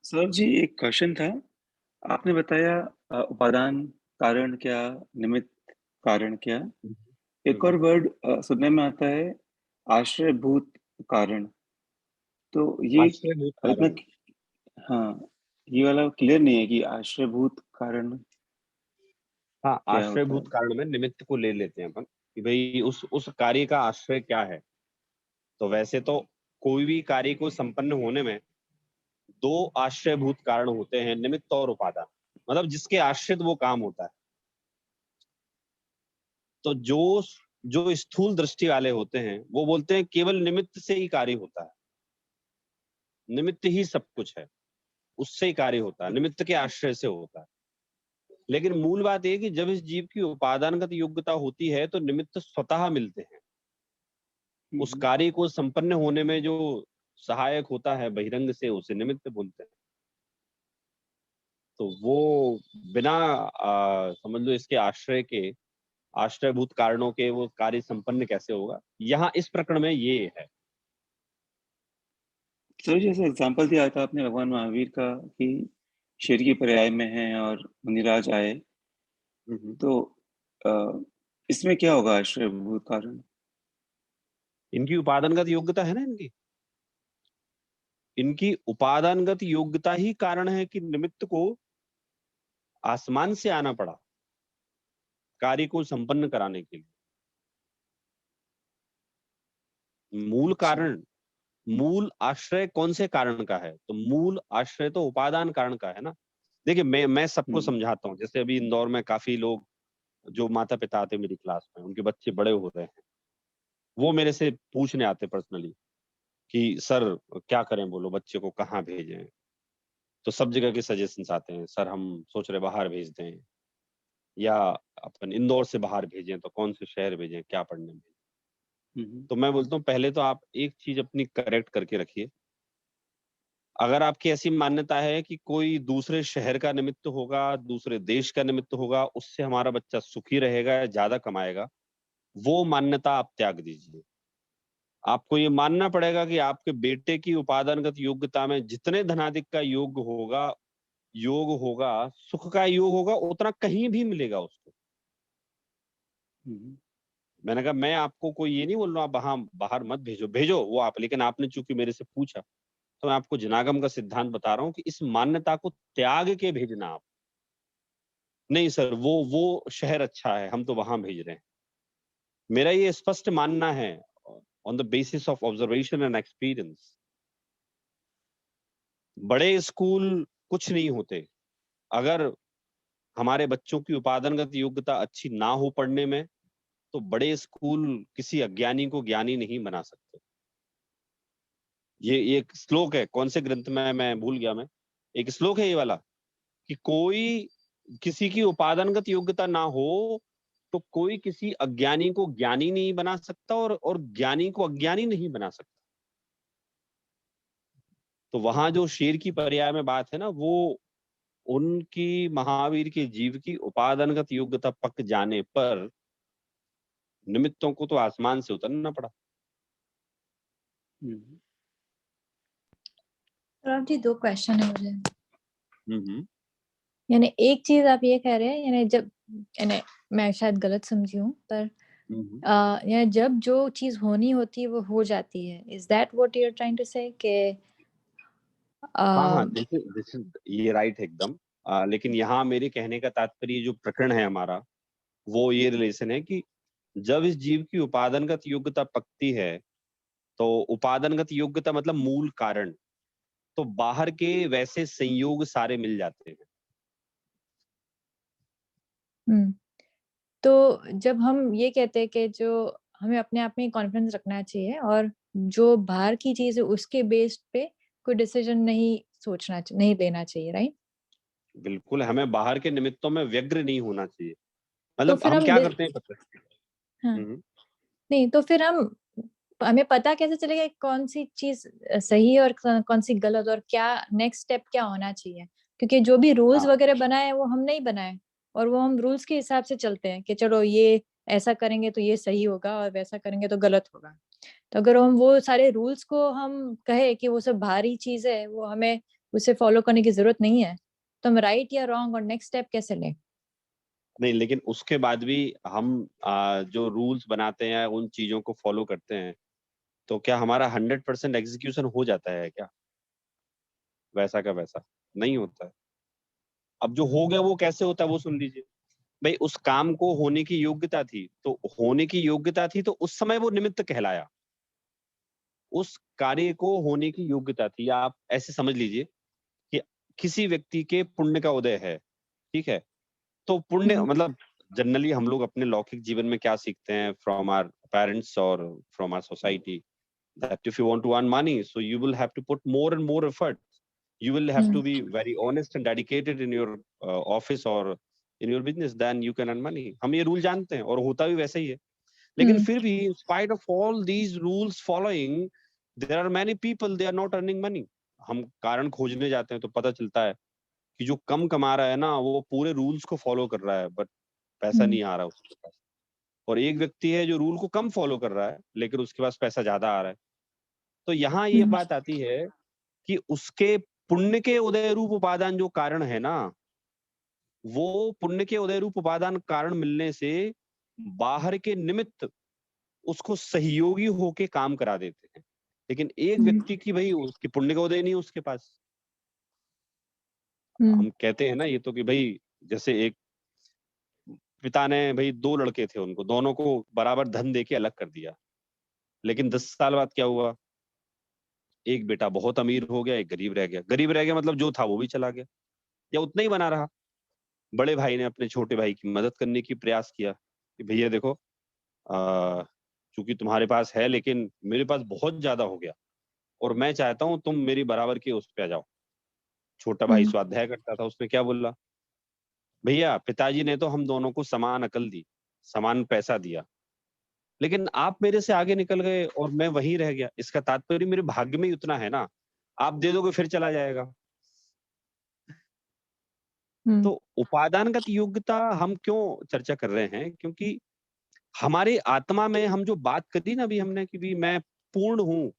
सर जी एक क्वेश्चन था, आपने बताया उपादान कारण क्या, निमित्त कारण क्या, एक और वर्ड सुनने में आता है आश्रयभूत कारण। तो ये आश्रयभूत इतना, कारण। हाँ, ये वाला क्लियर नहीं है कि आश्रयभूत कारण हाँ, क्या होता आश्रयभूत है। कारण में निमित्त को ले लेते हैं अपन कि भाई उस कार्य का आश्रय क्या है। तो वैसे तो कोई भी कार्य को संपन्न होने में दो आश्रयभूत कारण होते हैं, निमित्त और उपादान, मतलब जिसके आश्रित वो काम होता है। तो जो जो स्थूल दृष्टि वाले होते हैं वो बोलते हैं केवल निमित्त से ही कार्य होता है, निमित्त ही सब कुछ है, उससे ही कार्य होता है, निमित्त के आश्रय से होता है। लेकिन मूल बात यह कि जब इस जीव की उपादानगत योग्यता होती है तो निमित्त स्वतः मिलते हैं। उस कार्य को संपन्न होने में जो सहायक होता है बहिरंग से, उसे निमित्त बोलते हैं। तो वो बिना समझ लो इसके आश्रय के, आश्रयभूत कारणों के वो कार्य संपन्न कैसे होगा, यहाँ इस प्रकरण में ये है। सर जैसे एग्जाम्पल दिया था आपने भगवान महावीर का कि शेर की पर्याय में है और मुनिराज आए, तो इसमें क्या होगा आश्रयभूत कारण? इनकी उपादानगत योग्यता है ना, इनकी उपादानगत योग्यता ही कारण है कि निमित्त को आसमान से आना पड़ा कार्य को संपन्न कराने के लिए। मूल कारण, मूल आश्रय कौन से कारण का है? तो मूल आश्रय तो उपादान कारण का है ना। देखिए मैं सबको समझाता हूँ, जैसे अभी इंदौर में काफी लोग जो माता पिता आते मेरी क्लास में, उनके बच्चे बड़े हो रहे हैं, वो मेरे से पूछने आते पर्सनली कि सर क्या करें, बोलो बच्चे को कहाँ भेजें। तो सब जगह के सजेशंस आते हैं, सर हम सोच रहे बाहर भेज दें, या अपन इंदौर से बाहर भेजें, तो कौन से शहर भेजें, क्या पढ़ने में। तो मैं बोलता हूँ पहले तो आप एक चीज अपनी करेक्ट करके रखिए। अगर आपकी ऐसी मान्यता है कि कोई दूसरे शहर का निमित्त होगा, दूसरे देश का निमित्त होगा, उससे हमारा बच्चा सुखी रहेगा या ज्यादा कमाएगा, वो मान्यता आप त्याग दीजिए। आपको ये मानना पड़ेगा कि आपके बेटे की उपादानगत योग्यता में जितने धनाधिक का योग होगा, सुख का योग होगा, उतना कहीं भी मिलेगा उसको। मैंने कहा मैं आपको कोई ये नहीं बोल रहा आप वहां बाहर मत भेजो, भेजो वो आप, लेकिन आपने चूंकि मेरे से पूछा तो मैं आपको जनागम का सिद्धांत बता रहा हूँ कि इस मान्यता को त्याग के भेजना आप। नहीं सर वो शहर अच्छा है, हम तो वहां भेज रहे हैं। मेरा ये स्पष्ट मानना है on the basis of observation and experience. बड़े स्कूल कुछ नहीं होते अगर हमारे बच्चों की उपादानगत योग्यता अच्छी ना हो पढ़ने में, तो बड़े स्कूल किसी अज्ञानी को ज्ञानी नहीं बना सकते। ये एक श्लोक है, कौन से ग्रंथ में मैं भूल गया, मैं एक श्लोक है ये वाला कि कोई किसी की उपादानगत योग्यता ना हो तो कोई किसी अज्ञानी को ज्ञानी नहीं बना सकता और ज्ञानी को अज्ञानी नहीं बना सकता। तो वहां जो शेर की पर्याय में बात है ना, वो उनकी महावीर के जीव की उपादानगत योग्यता पक जाने पर निमित्तों को तो आसमान से उतरना पड़ा। सौरभ जी 2 क्वेश्चन है मुझे। यानी एक चीज आप ये कह रहे हैं, यानी जब, यानी मैं शायद गलत समझी हूँ, पर यानी जब जो चीज होनी होती है वो हो जाती है, is that what you are trying to say कि हाँ, दिस इज ये राइट है एकदम। लेकिन यहाँ मेरे कहने का तात्पर्य जो प्रकरण है हमारा, वो ये रिलेशन है कि जब इस जीव की उपादानगत योग्यता पकती है, तो उपादानगत योग्यता मतलब मूल कारण, तो बाहर के वैसे संयोग सारे मिल जाते हैं। तो जब हम ये कहते हैं कि जो हमें अपने आप में कॉन्फिडेंस रखना चाहिए और जो बाहर की चीज है उसके बेस्ड पे कोई डिसीजन नहीं लेना चाहिए, राइट? बिल्कुल, हमें बाहर के निमित्तों में व्यग्र नहीं होना चाहिए। तो मतलब फिर हम क्या करते हैं पता है? हाँ, नहीं तो फिर हमें पता कैसे चलेगा कौन सी चीज सही है और कौन सी गलत, और क्या नेक्स्ट स्टेप क्या होना चाहिए? क्योंकि जो भी रूल्स वगैरह बनाए वो हम नहीं बनाए, और वो हम रूल्स के हिसाब से चलते हैं कि चलो ये ऐसा करेंगे तो ये सही होगा और वैसा करेंगे तो गलत होगा। तो अगर हम वो सारे रूल्स को हम कहे कि वो सब बाहरी चीज है, वो हमें उसे फॉलो करने की जरूरत नहीं है, तो हम राइट या रॉन्ग और नेक्स्ट स्टेप कैसे लें? नहीं, लेकिन उसके बाद भी हम जो रूल्स बनाते हैं उन चीजों को फॉलो करते हैं, तो क्या हमारा 100% एग्जीक्यूशन हो जाता है क्या? वैसा का वैसा नहीं होता है। अब जो हो गया वो कैसे होता है वो सुन लीजिए। भाई उस काम को होने की योग्यता थी, तो होने की योग्यता थी तो उस समय वो निमित्त कहलाया। उस कार्य को होने की योग्यता थी, आप ऐसे समझ लीजिए कि किसी व्यक्ति के पुण्य का उदय है, ठीक है? तो पुण्य मतलब जनरली हम लोग अपने लौकिक जीवन में क्या सीखते हैं फ्रॉम आवर पेरेंट्स और from our society, that if you want to earn money, so you will have to put more and more effort. You will have to be very honest and dedicated in your office or in your business, then you can earn money. हम ये rule जानते हैं और होता भी वैसे ही है। लेकिन फिर भी in spite of all these rules following, there are many people they are not earning money. हम कारण खोजने जाते हैं तो पता चलता है कि जो कम कमा रहा है ना वो पूरे रूल्स को फॉलो कर रहा है बट पैसा नहीं आ रहा उसके पास, और एक व्यक्ति है जो रूल को कम फॉलो कर रहा है लेकिन उसके पास पैसा ज्यादा आ रहा है। तो यहाँ ये बात आती है कि उसके पुण्य के उदय रूप उपादान जो कारण है ना, वो पुण्य के उदय रूप उपादान कारण मिलने से बाहर के निमित्त उसको सहयोगी होके काम करा देते हैं। लेकिन एक व्यक्ति की भाई उसकी पुण्य का उदय नहीं उसके पास। हम कहते हैं ना ये तो कि भाई जैसे एक पिता ने भाई 2 लड़के थे, उनको दोनों को बराबर धन देके अलग कर दिया, लेकिन 10 साल बाद क्या हुआ, एक बेटा बहुत अमीर हो गया, एक गरीब रह गया। गरीब रह गया मतलब जो था वो भी चला गया या उतना ही बना रहा। बड़े भाई ने अपने छोटे भाई की मदद करने की प्रयास किया कि भैया देखो, चूंकि तुम्हारे पास है लेकिन मेरे पास बहुत ज्यादा हो गया और मैं चाहता हूं तुम मेरी बराबर के उस पे आ जाओ। छोटा भाई स्वाध्याय करता था, उसने क्या बोला, भैया पिताजी ने तो हम दोनों को समान अकल दी, समान पैसा दिया, लेकिन आप मेरे से आगे निकल गए और मैं वहीं रह गया। इसका तात्पर्य मेरे भाग्य में ही उतना है ना, आप दे दोगे फिर चला जाएगा। तो उपादानगत योग्यता हम क्यों चर्चा कर रहे हैं, क्योंकि हमारे आत्मा में हम जो बात करी ना अभी हमने कि भी मैं पूर्ण हूं,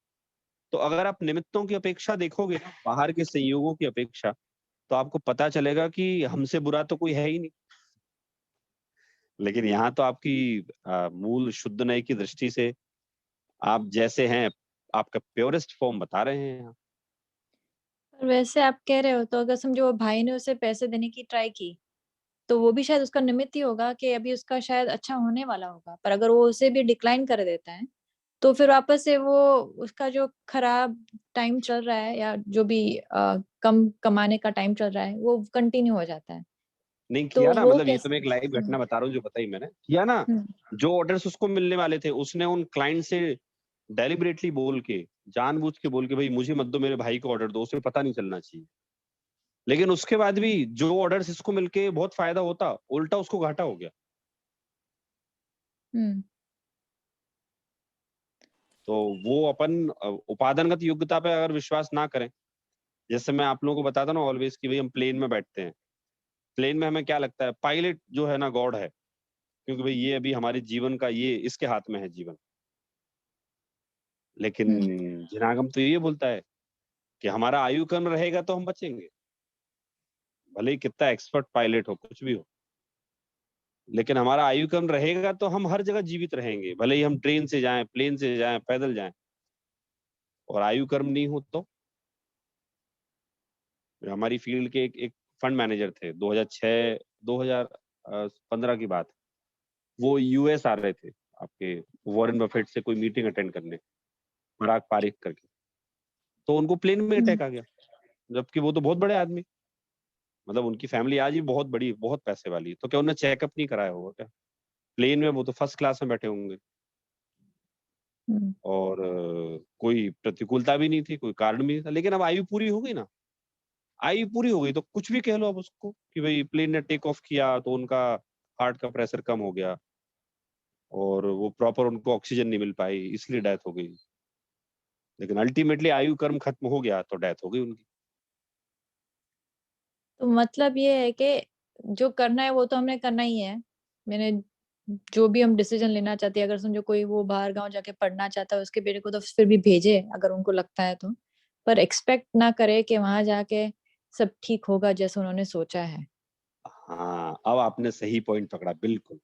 तो अगर आप निमित्तों की अपेक्षा देखोगे ना, बाहर के संयोगों की अपेक्षा, तो आपको पता चलेगा कि हमसे बुरा तो कोई है ही नहीं। लेकिन यहाँ तो आपकी मूल शुद्ध नय की दृष्टि से आप जैसे हैं, आपका प्योरेस्ट फॉर्म बता रहे हैं यहाँ। पर वैसे आप कह रहे हो तो अगर समझो वो भाई ने उसे पैसे देने की ट्राई की, तो वो भी शायद उसका निमित्त ही होगा कि अभी उसका शायद अच्छा होने वाला होगा। पर अगर वो उसे भी डिक्लाइन कर देता है, तो फिर वापस से वो उसका जो खराब टाइम चल रहा है या जो भी कम कमाने का टाइम चल रहा है, वो कंटिन्यू हो जाता है। नहीं तो किया ना, वो मतलब ये तो मैं एक कैसे? लाइव घटना बता रहा हूँ जो बताई मैंने, किया ना। जो ऑर्डर्स उसको मिलने वाले थे उसने उन क्लाइंट से डेलिबरेटली बोल के, जानबूझ के बोल के, भाई मुझे मत दो, मेरे भाई को ऑर्डर दो, उसे पता नहीं चलना चाहिए। लेकिन उसके बाद भी जो ऑर्डर्स इसको मिलके बहुत फायदा होता, उल्टा उसको घाटा हो गया। तो वो अपन उपादानगत योग्यता पे अगर विश्वास ना करें, जैसे मैं आप लोगों को बताता ना ऑलवेज कि भाई हम प्लेन में बैठते हैं, प्लेन में हमें क्या लगता है, पायलट जो है ना गॉड है, क्योंकि भाई ये अभी हमारे जीवन का, ये इसके हाथ में है जीवन। लेकिन जिनागम तो ये बोलता है कि हमारा आयु कम रहेगा तो हम बचेंगे, भले ही कितना एक्सपर्ट पायलट हो, कुछ भी हो, लेकिन हमारा आयु कम रहेगा तो हम हर जगह जीवित रहेंगे, भले ही हम ट्रेन से जाएं, प्लेन से जाएं, पैदल जाएं। और आयु कर्म नहीं हो तो हमारी फील्ड के एक फंड मैनेजर थे, 2006 2015 की बात, वो यूएस आ रहे थे आपके वॉरेन बफेट से कोई मीटिंग अटेंड करने, पराग पारिक करके। तो उनको प्लेन में अटैक आ गया, जबकि वो तो बहुत बड़े आदमी, मतलब उनकी फैमिली आज भी बहुत बड़ी, बहुत पैसे वाली। तो क्या उन्होंने चेकअप नहीं कराया होगा क्या? प्लेन में वो तो फर्स्ट क्लास में बैठे होंगे और कोई प्रतिकूलता भी नहीं थी, कोई कारण भी नहीं था। लेकिन अब आयु पूरी हो गई ना, आयु पूरी हो गई तो कुछ भी कह लो अब उसको कि भाई प्लेन ने टेक ऑफ किया तो उनका हार्ट का प्रेशर कम हो गया और वो प्रॉपर उनको ऑक्सीजन नहीं मिल पाई, इसलिए डेथ हो गई। लेकिन अल्टीमेटली आयु कर्म खत्म हो गया तो डेथ हो गई उनकी। तो मतलब ये है कि जो करना है वो तो हमने करना ही है। मैंने जो भी हम डिसीजन लेना चाहते हैं, अगर समझो कोई वो बाहर गाँव जाके पढ़ना चाहता है, उसके बेटे को तो फिर भी भेजे अगर उनको लगता है तो। पर एक्सपेक्ट ना करे कि वहाँ जाके सब ठीक होगा जैसे उन्होंने सोचा है। हाँ, अब आपने सही पॉइंट पकड़ा, बिल्कुल,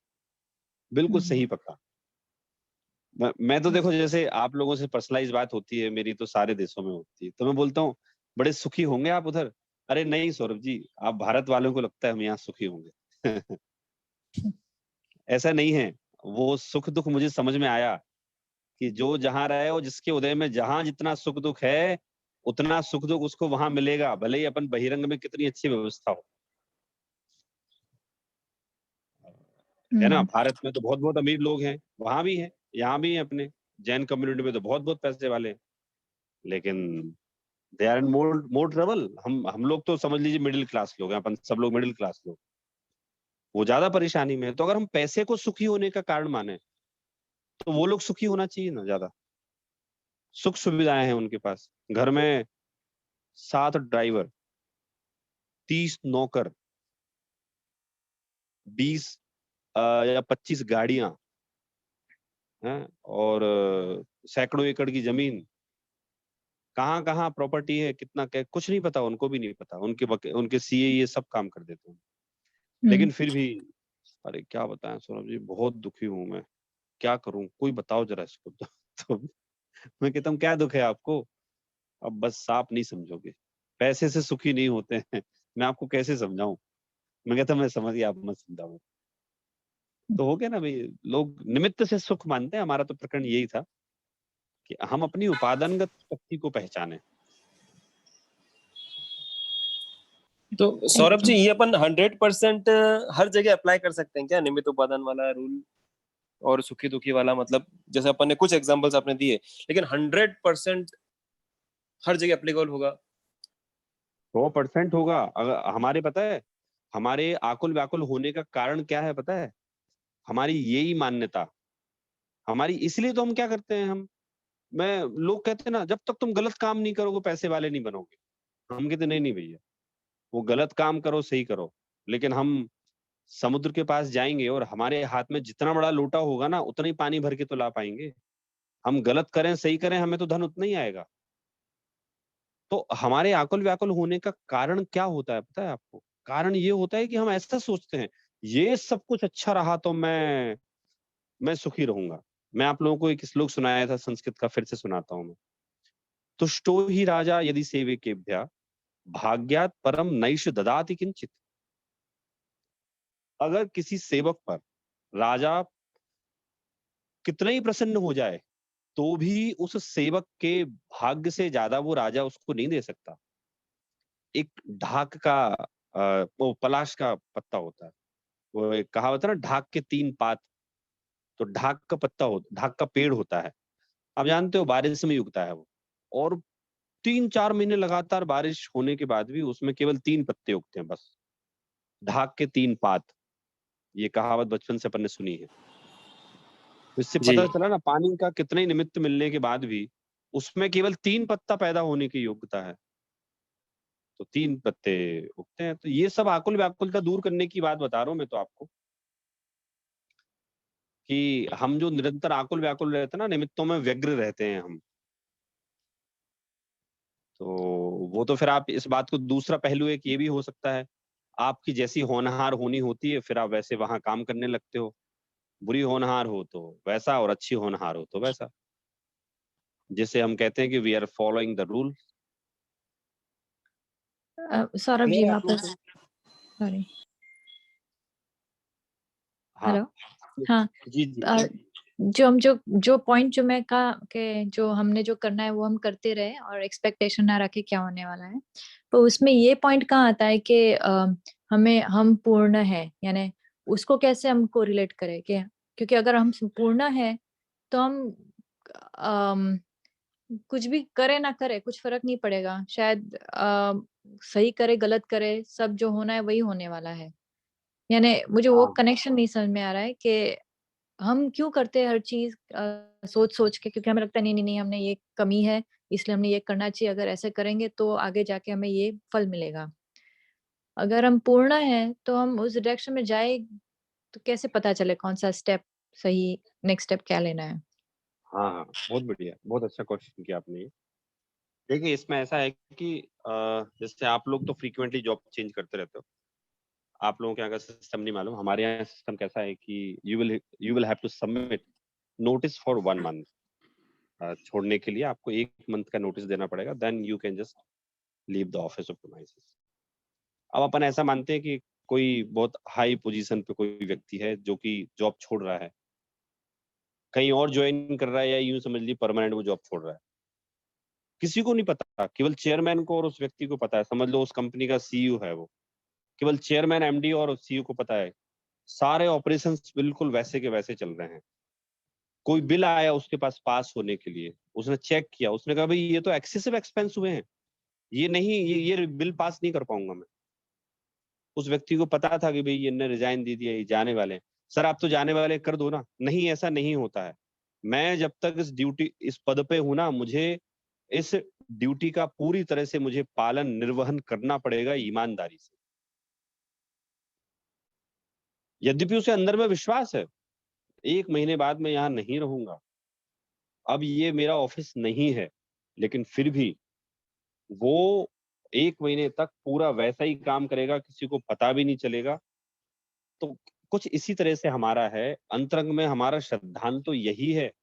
बिल्कुल सही पकड़ा। मैं तो देखो, जैसे आप लोगों से पर्सनलाइज बात होती है, मेरी तो सारे देशों में होती है, तो मैं बोलता हूँ बड़े सुखी होंगे आप उधर। अरे नहीं सौरभ जी, आप भारत वालों को लगता है हम यहाँ सुखी होंगे। ऐसा नहीं है। वो सुख दुख मुझे समझ में आया कि जो जहाँ रहे हो, जिसके उदय में जहाँ जितना सुख दुख है, उतना सुख दुख उसको वहां मिलेगा, भले ही अपन बहिरंग में कितनी अच्छी व्यवस्था हो। है ना, भारत में तो बहुत बहुत अमीर लोग हैं, वहां भी है, यहाँ भी है, अपने जैन कम्युनिटी में तो बहुत बहुत पैसे वाले हैं, लेकिन they are in more more trouble. हम लोग तो समझ लीजिए मिडिल क्लास लोग हैं, अपन सब लोग मिडिल क्लास लोग, वो ज्यादा परेशानी में है। तो अगर हम पैसे को सुखी होने का कारण माने, तो वो लोग सुखी होना चाहिए ना ज्यादा। सुख सुविधाएं हैं उनके पास, घर में 7 ड्राइवर, 30 नौकर, 20 या 25 गाड़ियां हैं, और सैकड़ों एकड़ की जमीन, कहाँ कहाँ प्रॉपर्टी है, कितना क्या, कुछ नहीं पता, उनको भी नहीं पता। उनके सीए ये सब काम कर देते हैं। लेकिन फिर भी, अरे क्या बताएं सौरभ जी, बहुत दुखी हूं मैं, क्या करूं, कोई बताओ जरा इसको। तो मैं कहता हूँ क्या दुख है आपको? अब बस आप नहीं समझोगे, पैसे से सुखी नहीं होते हैं। मैं आपको कैसे समझाऊं? मैं कहता मैं समझ गया, आप मत समझाओ। तो हो गया ना भाई, लोग निमित्त से सुख मानते हैं। हमारा तो प्रकरण यही था कि हम अपनी उपादानगत शक्ति को पहचाने। तो सौरभ जी, ये अपन 100% हर जगह अप्लाई कर सकते हैं क्या, निमित्त उपादान वाला रूल और सुखी दुखी वाला? मतलब जैसे अपन ने कुछ एग्जांपल्स आपने दिए, लेकिन 100% हर जगह एप्लीकेबल होगा? 100% होगा। अगर हमारे, पता है हमारे आकुल व्याकुल होने का कारण क्या है, पता है? हमारी यही मान्यता हमारी। इसलिए तो हम क्या करते हैं, मैं लोग कहते हैं ना, जब तक तुम गलत काम नहीं करोगे पैसे वाले नहीं बनोगे। हम कहते नहीं नहीं भैया, वो गलत काम करो, सही करो, लेकिन हम समुद्र के पास जाएंगे और हमारे हाथ में जितना बड़ा लोटा होगा ना, उतना ही पानी भर के तो ला पाएंगे। हम गलत करें सही करें, हमें तो धन उतना ही आएगा। तो हमारे आकुल व्याकुल होने का कारण क्या होता है पता है आपको? कारण ये होता है कि हम ऐसा सोचते हैं, ये सब कुछ अच्छा रहा तो मैं सुखी रहूंगा। मैं आप लोगों को एक श्लोक सुनाया था संस्कृत का, फिर से सुनाता हूं मैं। तुष्टो ही राजा यदि सेवकेभ्यः भाग्यात् परम नैष ददाति किंचित। अगर किसी सेवक पर राजा कितना ही प्रसन्न हो जाए, तो भी उस सेवक के भाग्य से ज्यादा वो राजा उसको नहीं दे सकता। एक ढाक का वो पलाश का पत्ता होता है, वो एक कहावत है ना, ढाक के 3 पात। तो ढाक का पेड़ होता है, आप जानते हो, बारिश में ही उगता है वो। और 3-4 महीने लगातार बारिश होने के बाद भी उसमें केवल 3 पत्ते उगते हैं बस। ढाक के 3 पात, ये कहावत बचपन से अपन ने सुनी है। तो इससे जी। पता चला ना, पानी का कितने ही निमित्त मिलने के बाद भी उसमें केवल 3 पत्ता पैदा होने की योग्यता है। तो 3 पत्ते उगते हैं। तो ये सब आकुल व्याकुलता दूर करने की बात बता रहा हूँ मैं तो आपको, कि हम जो निरंतर आकुल व्याकुल रहते हैं ना, निमित्तों में व्यग्र रहते हैं हम। तो वो तो फिर आप इस बात को, दूसरा पहलू एक ये भी हो सकता है, आपकी जैसी होनहार होनी होती है, फिर आप वैसे वहां काम करने लगते हो। बुरी होनहार हो तो वैसा, और अच्छी होनहार हो तो वैसा। जिसे हम कहते हैं कि we are following the rule. Saurabh ji clear आप लोगों वापस, को? सॉरी। हाँ हेलो। हाँ। जी जी। जो पॉइंट जो मैं कहा कि जो हमने जो करना है वो हम करते रहे और एक्सपेक्टेशन ना रखे क्या होने वाला है, तो उसमें ये पॉइंट कहाँ आता है कि हम पूर्ण है, यानी उसको कैसे हमको रिलेट करें कि, क्योंकि अगर हम पूर्ण है तो हम अम, कुछ भी करे ना करे कुछ फर्क नहीं पड़ेगा शायद, सही करे गलत करे सब जो होना है वही होने वाला है। यानी मुझे वो हाँ कनेक्शन नहीं समझ में आ रहा है कि हम क्यों करते हैं हर चीज सोच सोच के, क्योंकि हमें लगता है नहीं नहीं नहीं हमने ये कमी है इसलिए हमने ये करना चाहिए, अगर ऐसे करेंगे तो आगे जाके हमें ये फल मिलेगा। अगर हम पूर्ण है तो हम उस डायरेक्शन में जाए, तो कैसे पता चले कौन सा स्टेप सही, नेक्स्ट स्टेप क्या लेना है? हाँ हाँ, बहुत बढ़िया, बहुत अच्छा क्वेश्चन किया आपने ये। देखिए, इसमें ऐसा है कि जैसे आप लोग तो फ्रीक्वेंटली जॉब चेंज करते रहते हो, आप लोगों के यहाँ का सिस्टम नहीं मालूम। हमारे यहाँ सिस्टम कैसा है कि you will have to submit notice for 1 month. छोड़ने के लिए आपको 1 मंथ का नोटिस देना पड़ेगा, then you can just leave the office of premises. अब अपन ऐसा मानते हैं कि कोई बहुत हाई पोजीशन पे कोई व्यक्ति है जो कि जॉब छोड़ रहा है, कहीं और ज्वाइन कर रहा है, या यूं समझ ली परमानेंट वो जॉब छोड़ रहा है। किसी को नहीं पता, केवल चेयरमैन को और उस व्यक्ति को पता है। समझ लो उस कंपनी का सीईओ है वो, केवल चेयरमैन, एमडी और सीईओ को पता है। सारे ऑपरेशंस बिल्कुल वैसे के वैसे चल रहे हैं। कोई बिल आया उसके पास पास होने के लिए, उसने चेक किया, उसने कहा भाई ये तो एक्सेसिव एक्सपेंस हुए हैं, ये नहीं, ये बिल पास नहीं कर पाऊंगा मैं। उस व्यक्ति को पता था कि भाई ये ने रिजाइन दे दिया, ये जाने वाले हैं। सर आप तो जाने वाले, कर दो ना। नहीं, ऐसा नहीं होता है। मैं जब तक इस पद पे हूं ना, मुझे इस ड्यूटी का पूरी तरह से मुझे पालन निर्वहन करना पड़ेगा ईमानदारी से। यद्यपि उसे अंदर में विश्वास है, 1 महीने बाद मैं यहाँ नहीं रहूंगा, अब ये मेरा ऑफिस नहीं है, लेकिन फिर भी वो 1 महीने तक पूरा वैसा ही काम करेगा, किसी को पता भी नहीं चलेगा। तो कुछ इसी तरह से हमारा है, अंतरंग में हमारा श्रद्धांत तो यही है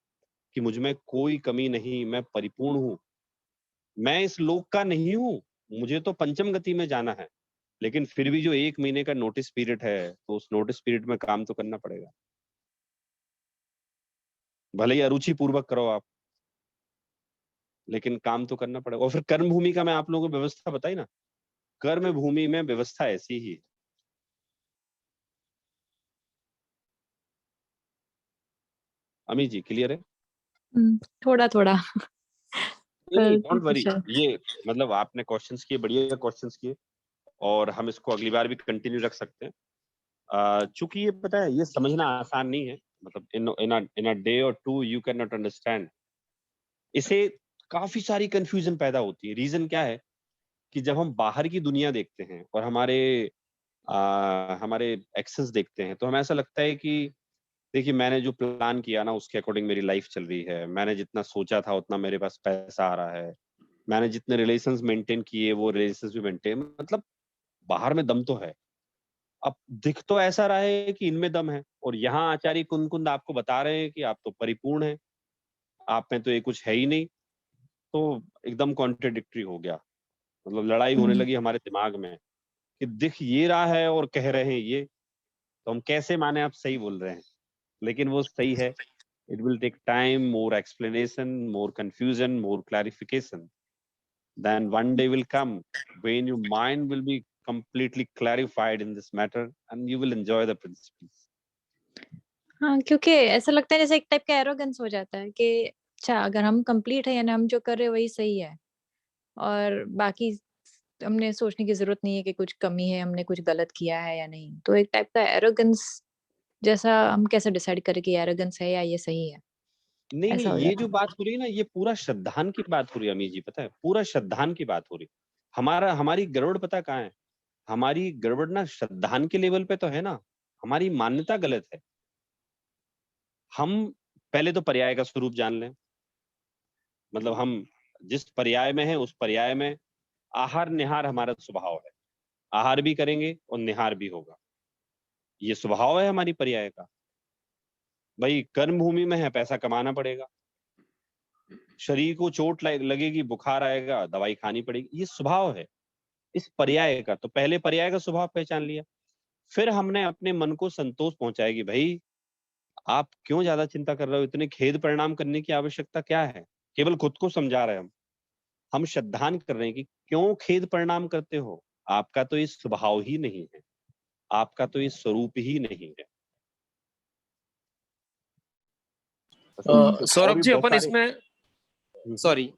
कि मुझ में कोई कमी नहीं, मैं परिपूर्ण हूँ। मैं इस लोक का नहीं हूँ, मुझे तो पंचम गति में जाना है, लेकिन फिर भी जो 1 महीने का नोटिस पीरियड है, तो उस नोटिस पीरियड में काम तो करना पड़ेगा। भले ही अरुचि पूर्वक करो आप, लेकिन काम तो करना पड़ेगा। और फिर कर्म भूमि का मैं आप लोगों को व्यवस्था बताई ना, कर्म भूमि में व्यवस्था ऐसी ही है। अमी जी क्लियर है? थोड़ा थोड़ा नहीं, पर डोंट वरी। अच्छा। ये मतलब आपने क्वेश्चंस किए, बढ़िया क्वेश्चंस किए, और हम इसको अगली बार भी कंटिन्यू रख सकते हैं। चूंकि ये पता है, ये समझना आसान नहीं है, मतलब इन अ डे और to you can not understand. इसे काफी सारी कंफ्यूजन पैदा होती है। रीजन क्या है कि जब हम बाहर की दुनिया देखते हैं और हमारे एक्सेस देखते हैं, तो हमें ऐसा लगता है कि देखिए, मैंने जो प्लान किया ना, उसके अकॉर्डिंग मेरी लाइफ चल रही है। मैंने जितना सोचा था उतना मेरे पास पैसा आ रहा है। मैंने जितने रिलेशंस मेंटेन किए वो रिलेशंस भी मेंटेन, मतलब बाहर में दम तो है। अब दिख तो ऐसा रहा है कि इनमें दम है, और यहाँ आचार्य कुंद आपको बता रहे हैं कि आप तो परिपूर्ण हैं, आप में तो ये कुछ है ही नहीं। तो एकदम कॉन्ट्रडिक्टरी हो गया, मतलब लड़ाई होने लगी हमारे दिमाग में कि दिख ये रहा है और कह रहे हैं ये, तो हम कैसे माने आप सही बोल रहे हैं। लेकिन वो सही है। It will take time, more explanation, more confusion, more clarification. Then one day will come when your mind will be completely clarified in this matter and you will enjoy the principles. हाँ, क्योंकि ऐसा लगता है जैसे एक type का arrogance हो जाता है कि अच्छा अगर हम कंप्लीट है यानी हम जो कर रहे हैं वही सही है, और बाकी हमने सोचने की जरूरत नहीं है कि कुछ कमी है, हमने कुछ गलत किया है या नहीं। तो एक टाइप का एरोगेंस जैसा, हम कैसे डिसाइड करें कि एरोगेंस है या ये सही है, नहीं ऐसा नहीं, हो ये जाता जो है। बात हो रही है ना, ये पूरा श्रद्धान की बात हो रही है अमी जी, पता है, पूरा श्रद्धान की बात हो रही है। हमारी गड़बड़ पता कहाँ है? हमारी गड़बड़ ना श्रद्धान के लेवल पे तो है ना, हमारी मान्यता गलत है। हम पहले तो पर्याय का स्वरूप जान लें, मतलब हम जिस पर्याय में है उस पर्याय में आहार निहार हमारा स्वभाव है। आहार भी करेंगे और निहार भी होगा, ये स्वभाव है हमारी पर्याय का। भाई कर्म भूमि में है, पैसा कमाना पड़ेगा, शरीर को चोट लगेगी, बुखार आएगा, दवाई खानी पड़ेगी, ये स्वभाव है इस पर्याय का। तो पहले पर्याय का स्वभाव पहचान लिया, फिर हमने अपने मन को संतोष पहुंचाएगी, भाई आप क्यों ज्यादा चिंता कर रहे हो, इतने खेद परिणाम करने की आवश्यकता क्या है। केवल खुद को समझा रहे हैं हम श्रद्धान कर रहे हैं कि क्यों खेद परिणाम करते हो, आपका तो ये स्वभाव ही नहीं है, आपका तो ये स्वरूप ही नहीं है। और सौरभ भी जी, बहुत अपन सारे इसमें सॉरी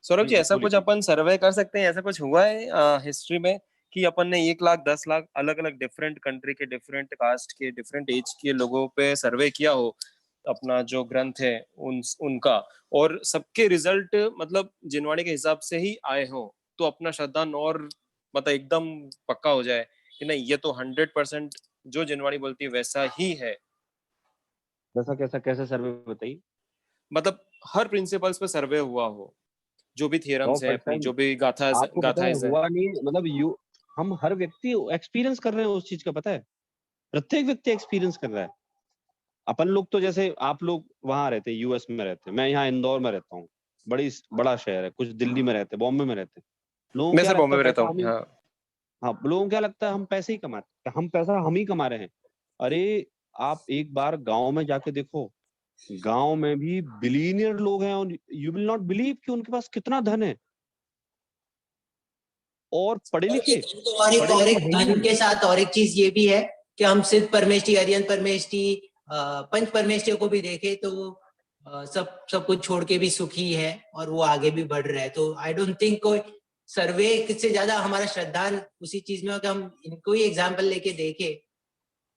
सौरभ जी, ऐसा कुछ बोलिए। अपन सर्वे कर सकते हैं, ऐसा कुछ हुआ है हिस्ट्री में कि अपन ने 1 लाख 10 लाख अलग अलग डिफरेंट कंट्री के, डिफरेंट कास्ट के, डिफरेंट एज के लोगों पे सर्वे किया हो अपना जो ग्रंथ है उनका, और सबके रिजल्ट मतलब जिनवाणी के हिसाब से ही आए हो, तो अपना श्रद्धान और मतलब एकदम पक्का हो जाए कि नहीं, ये तो 100% जो जिनवाणी बोलती है वैसा ही है। जैसा कैसा कैसा सर्वे बताइए। मतलब हर प्रिंसिपल्स पे सर्वे हुआ हो, जो भी थियरम्स है अपनी, 100% जो भी आपको पता है गाथाएं है। हुआ नहीं, मतलब हम हर व्यक्ति एक्सपीरियंस कर रहे हैं उस चीज का, पता है, प्रत्येक व्यक्ति एक्सपीरियंस कर रहा है। अपन लोग तो जैसे आप लोग वहां रहते हैं, यूएस में रहते हैं, मैं यहाँ इंदौर में रहता हूँ, बड़ा शहर है, कुछ दिल्ली में रहते हैं, बॉम्बे में रहते हैं। लोगों को मैं क्या सर लगता बॉम्बे है में रहता पैसा हूँ, हम ही, हाँ। हाँ, लोगों को क्या लगता है हम पैसे ही कमाते हैं, हम पैसा हम ही कमा रहे हैं। अरे आप एक बार गांव में जाके देखो, गांव में भी बिलीनियर लोग हैं, और यू विल नॉट बिलीव कि उनके पास कितना धन है, और पढ़े लिखे और एक है ही धन नहीं। के साथ और एक चीज ये भी है कि हम सिर्फ परमेष्टि, अरियन परमेष्टि, पंच परमेष्टियों को भी देखें तो सब कुछ छोड़ के भी सुखी है और वो आगे भी बढ़ रहा है। तो आई डोंट थिंक कोई सर्वे से ज्यादा हमारा श्रद्धान उसी चीज में हो कि हम इनको ही एग्जाम्पल लेके देखें,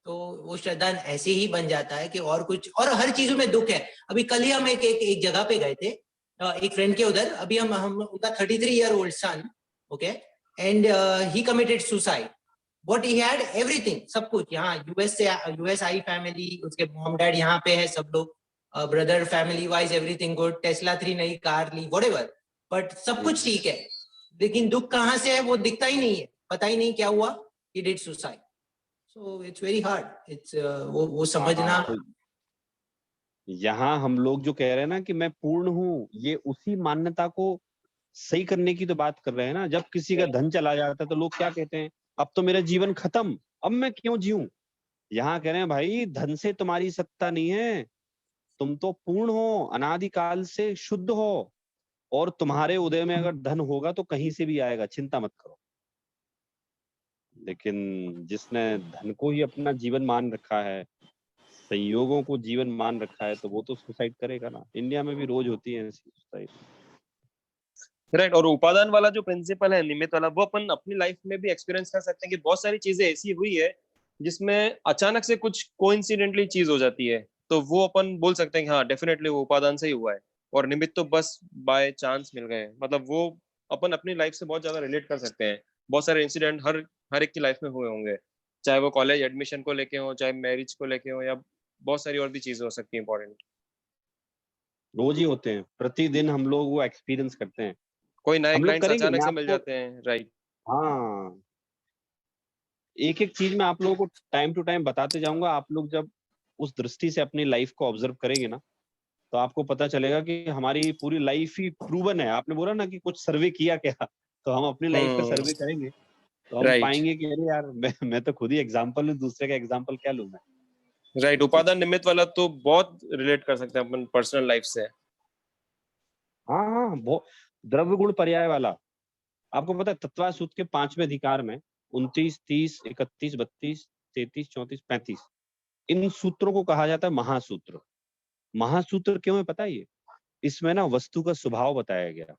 तो वो श्रद्धान ऐसे ही बन जाता है कि और कुछ, और हर चीजों में दुख है। अभी कल ही हम एक जगह पे गए थे, एक फ्रेंड के उधर अभी हम उनका 33-year-old son, okay, and he committed suicide. What he had everything, सब कुछ यहाँ यूएस आई फैमिली, उसके मॉम डैड यहाँ पे है, सब लोग brother family wise everything good, Tesla 3 नई कार ली, व्हाटएवर, बट सब कुछ ठीक है, लेकिन दुख कहाँ से है वो दिखता ही नहीं है, पता ही नहीं क्या हुआ, he did suicide. So it's very hard. It's वो समझना. तो यहाँ हम लोग जो कह रहे हैं ना कि मैं पूर्ण हूँ, ये उसी मान्यता को सही करने की तो बात कर रहे हैं ना. जब किसी का धन चला जाता है तो लोग क्या कहते हैं, अब तो मेरा जीवन खत्म, अब मैं क्यों जीऊं. यहाँ कह रहे हैं भाई धन से तुम्हारी सत्ता नहीं है, तुम तो पूर्ण हो, अनादिकाल से शुद्ध हो, और तुम्हारे उदय में अगर धन होगा तो कहीं से भी आएगा, चिंता मत करो. लेकिन जिसने धन को ही अपना जीवन मान रखा है, संयोगों को जीवन मान रखा है, तो वो तो सुसाइड करेगा ना. इंडिया में भी रोज होती है ऐसी सुसाइड. राइट. और उपादान वाला जो प्रिंसिपल है, निमित्त वाला, वो अपन अपनी लाइफ में भी एक्सपीरियंस कर सकते हैं कि बहुत सारी चीजें ऐसी हुई है जिसमें अचानक से कुछ कोइंसिडेंटली चीज हो जाती है, तो वो अपन बोल सकते हैं कि हाँ डेफिनेटली वो उपादान से ही हुआ है, और निमित्त तो बस बाय चांस मिल गए. मतलब वो अपन अपनी लाइफ से बहुत ज्यादा रिलेट कर सकते हैं. बहुत सारे इंसिडेंट हर एक की लाइफ में हुए होंगे, चाहे वो कॉलेज एडमिशन को लेके हो, चाहे मैरिज को लेके हो, या बहुत सारी और भी चीजें हो सकती है इंपॉर्टेंट. रोज ही होते हैं, प्रतिदिन हम लोग वो एक्सपीरियंस करते हैं. कोई नए हम लोग क्लाइंट्स करेंगे, अचानक मैं से मिल आपको, जाते हैं. राइट. हाँ, एक एक चीज मैं आप लोगों को टाइम टू टाइम बताते जाऊंगा. आप लोग जब उस दृष्टि से अपनी लाइफ को ऑब्जर्व करेंगे ना, तो आपको पता चलेगा कि हमारी पूरी लाइफ ही प्रूवन है. आपने बोला ना कि कुछ सर्वे किया क्या, तो हम अपनी लाइफ का सर्वे करेंगे तो हम राइट. पाएंगे कि अरे यार मैं तो खुद ही एग्जांपल हूँ, दूसरे का एग्जांपल क्या लूं मैं. राइट. उपादान निमित्त वाला तो बहुत रिलेट कर सकते हैं अपन पर्सनल लाइफ से. हाँ हाँ, बहुत. द्रव्य गुण पर्याय वाला, आपको पता है तत्वा सूत्र के 5वें अधिकार में 29, 30, 31, 32, 33, 34, 35 इन सूत्रों को कहा जाता है महासूत्र. महासूत्र क्यों है पता है? ये इसमें ना वस्तु का स्वभाव बताया गया.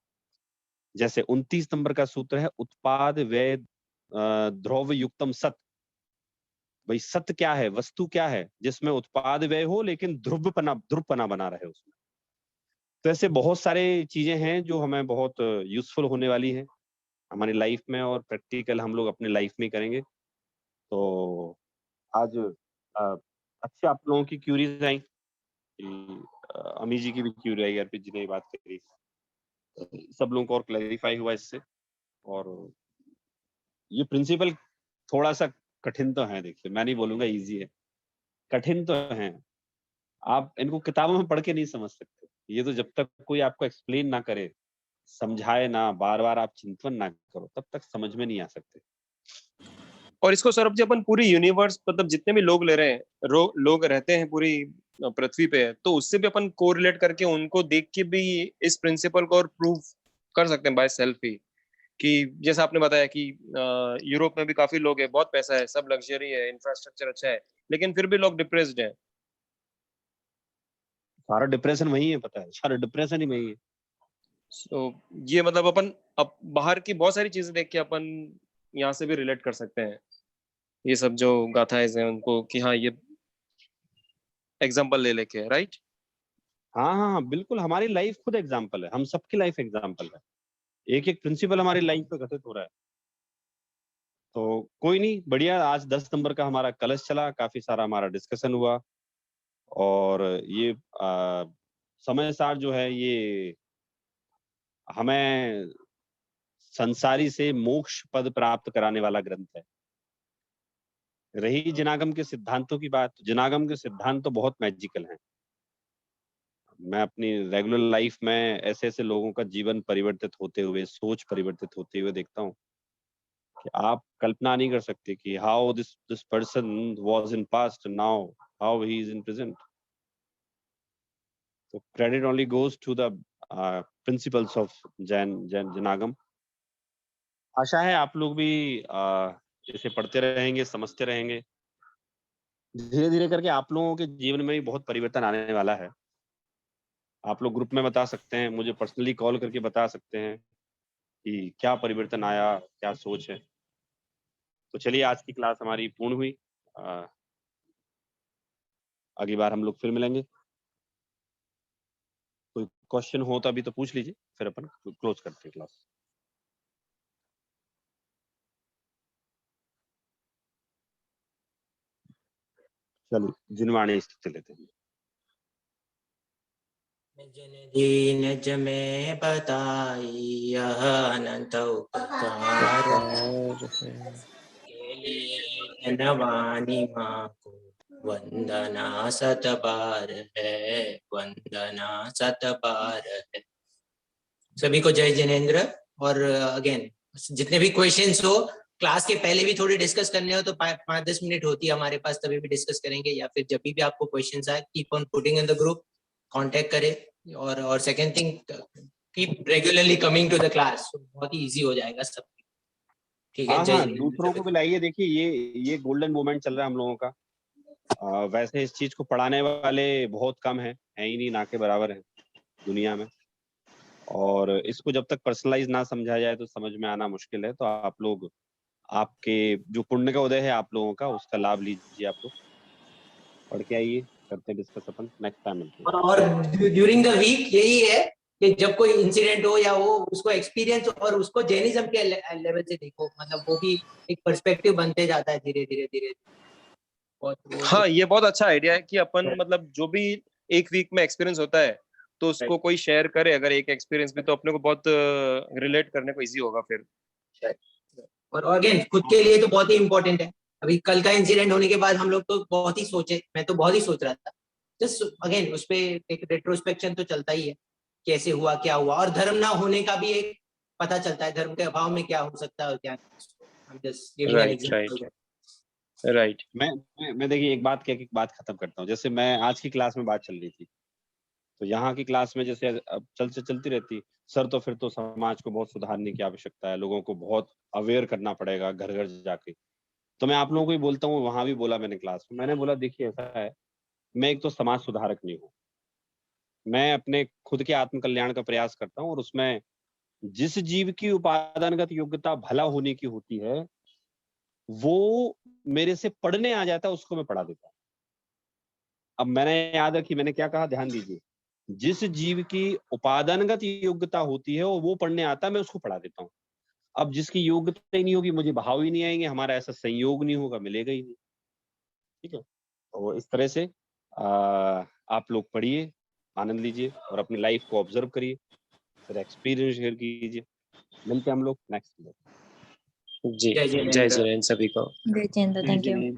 जैसे 29 नंबर का सूत्र है उत्पाद व्यय द्रव्य युक्तम सत. भाई सत्य क्या है, वस्तु क्या है जिसमें उत्पाद व्यय हो लेकिन ध्रुवपना बना रहे उसमें. तो ऐसे बहुत सारे चीजें हैं जो हमें बहुत यूजफुल होने वाली है हमारी लाइफ में, और प्रैक्टिकल हम लोग अपने लाइफ में करेंगे. तो आज अच्छे आप लोगों की क्यूरीज आई, अमी जी की भी क्यूरी आई, अर्पित जी ने ये बात करी, सब लोगों को और क्लैरिफाई हुआ इससे. और ये प्रिंसिपल थोड़ा सा कठिन तो है, देखिए मैं नहीं बोलूंगा इजी है, कठिन तो है. आप इनको किताबों में पढ़ के नहीं समझ सकते. ये तो जब तक कोई आपको एक्सप्लेन ना करे, समझाए ना, बार बार आप चिंतन ना करो, तब तक समझ में नहीं आ सकते. और इसको सौरभ जी अपन पूरी यूनिवर्स, मतलब जितने भी लोग ले रहे हैं, लोग रहते हैं पूरी पृथ्वी पे, तो उससे भी अपन कोरिलेट करके उनको देख के भी इस प्रिंसिपल को और प्रूव कर सकते हैं बाय सेल्फ ही, कि जैसा आपने बताया कि यूरोप में भी काफी लोग हैं, बहुत पैसा है, सब लग्जरी है, इंफ्रास्ट्रक्चर अच्छा है, लेकिन फिर भी लोग डिप्रेस्ड हैं. सारा डिप्रेशन वही है, पता है, सारा डिप्रेशन ही वही है. तो ये मतलब अपन अब बाहर की बहुत सारी चीजें देख के अपन यहाँ से भी रिलेट कर सकते हैं ये सब जो गाथाएं हैं उनको, कि हाँ ये एग्जाम्पल ले लेके. राइट. हाँ हाँ हाँ, बिल्कुल. हमारी लाइफ खुद एग्जाम्पल है, हम सबकी लाइफ एग्जाम्पल है. एक एक प्रिंसिपल हमारी लाइफ पे घटित हो रहा है. तो कोई नहीं, बढ़िया. आज 10 नंबर का हमारा कलश चला, काफी सारा हमारा डिस्कशन हुआ, और ये समय सार जो है ये हमें संसारी से मोक्ष पद प्राप्त कराने वाला ग्रंथ है. रही जिनागम के सिद्धांतों की बात, जिनागम के सिद्धांत तो बहुत मैजिकल हैं. मैं अपनी रेगुलर लाइफ में ऐसे ऐसे लोगों का जीवन परिवर्तित होते हुए, सोच परिवर्तित होते हुए देखता हूँ कि आप कल्पना नहीं कर सकते कि how this person was in past, now how he is in present. तो credit only goes to the principles of Jain आशा है आप लोग भी इसे पढ़ते रहेंगे, समझते रहेंगे. धीरे धीरे करके आप लोगों के जीवन में भी बहुत परिवर्तन आने वाला है. आप लोग ग्रुप में बता सकते हैं, मुझे पर्सनली कॉल करके बता सकते हैं कि क्या परिवर्तन आया, क्या सोच है. तो चलिए, आज की क्लास हमारी पूर्ण हुई. अगली बार हम लोग फिर मिलेंगे. कोई क्वेश्चन हो तो अभी तो पूछ लीजिए, फिर अपन क्लोज करते हैं क्लास। चलिए जिनवाणी स्थिति लेते हैं। जन निज में बताई यह अनंत उपकार के लिए जनवाणी माँ को वंदना सत बार है, वंदना सत बार है। सभी को जय जिनेंद्र। और अगेन जितने भी क्वेश्चंस हो क्लास के पहले भी थोड़ी डिस्कस करने हो तो 5-10 मिनट होती है हमारे पास, तभी भी डिस्कस करेंगे, या फिर जब भी आपको क्वेश्चंस आए keep on putting in the group, contact करें। और second thing, keep regularly coming to the class, बहुत ही इजी हो जाएगा सब। ठीक है, हाँ जय हाँ, जिनेंद्र दूसरों को सभी भी लाइए। देखिए ये गोल्डन मोमेंट चल रहा है हम लोगों का। वैसे इस चीज को पढ़ाने वाले बहुत कम है ही नहीं, ना के बराबर है दुनिया में। और इसको जब तक पर्सनलाइज ना समझा जाए तो समझ में आना मुश्किल है। तो आप लोग, आपके जो पुण्य का उदय है आप लोगों का, उसका लाभ लीजिए। आप लोग पढ़ के आइए, करते हैं डिस्कस अपन नेक्स्ट टाइम मिलते हैं। और ड्यूरिंग द वीक यही है कि जब कोई इंसिडेंट हो या वो उसको एक्सपीरियंस और उसको जैनिज्म के लेवल से देखो, मतलब वो भी एक पर्सपेक्टिव बनते जाता है धीरे धीरे धीरे। हाँ, ये बहुत अच्छा आइडिया है कि अपन मतलब जो भी एक वीक में एक्सपीरियंस होता है तो उसको कोई शेयर करे, अगर एक एक्सपीरियंस भी, तो अपने को बहुत रिलेट करने को इजी होगा फिर। और अगेन खुद के लिए तो बहुत ही इम्पोर्टेंट है। अभी कल का इंसिडेंट होने के बाद हम लोग तो बहुत ही सोचे, मैं तो बहुत ही सोच रहा था। जस्ट अगेन उस पे एक रेट्रोस्पेक्शन तो चलता ही है, कैसे हुआ क्या हुआ, और धर्म ना होने का भी एक पता चलता है, धर्म के अभाव में क्या हो सकता है और क्या नहीं। राइट। मैं देखिए एक बात खत्म करता हूँ। जैसे मैं आज की क्लास में बात चल रही थी, तो यहाँ की क्लास में जैसे अब चलती रहती सर, तो फिर तो समाज को बहुत सुधारने की आवश्यकता है, लोगों को बहुत अवेयर करना पड़ेगा घर घर जाके। तो मैं आप लोगों को ही बोलता हूँ, वहां भी बोला मैंने क्लास में, मैंने बोला देखिए ऐसा है, मैं एक तो समाज सुधारक नहीं हूँ, मैं अपने खुद के आत्म कल्याण का प्रयास करता हूँ। और उसमें जिस जीव की उपादानगत योग्यता भला होने की होती है, वो मेरे से पढ़ने आ जाता है, उसको मैं पढ़ा देता हूँ। अब मैंने याद रखी, मैंने क्या कहा, ध्यान दीजिए। जिस जीव की उपादानगत योग्यता होती है और वो पढ़ने आता है, मैं उसको पढ़ा देता हूँ। अब जिसकी योग्यता ही नहीं होगी, मुझे भाव ही नहीं आएंगे, हमारा ऐसा संयोग नहीं होगा, मिलेगा ही नहीं। ठीक है, तो इस तरह से आप लोग पढ़िए, आनंद लीजिए और अपनी लाइफ को ऑब्जर्व करिए, फिर एक्सपीरियंस शेयर कीजिए। मिलते हैं हम लोग नेक्स्ट में। जी, जय जय जिनेंद्र। जिनेंद्र सभी को। जय जिनेंद्र, थैंक यू।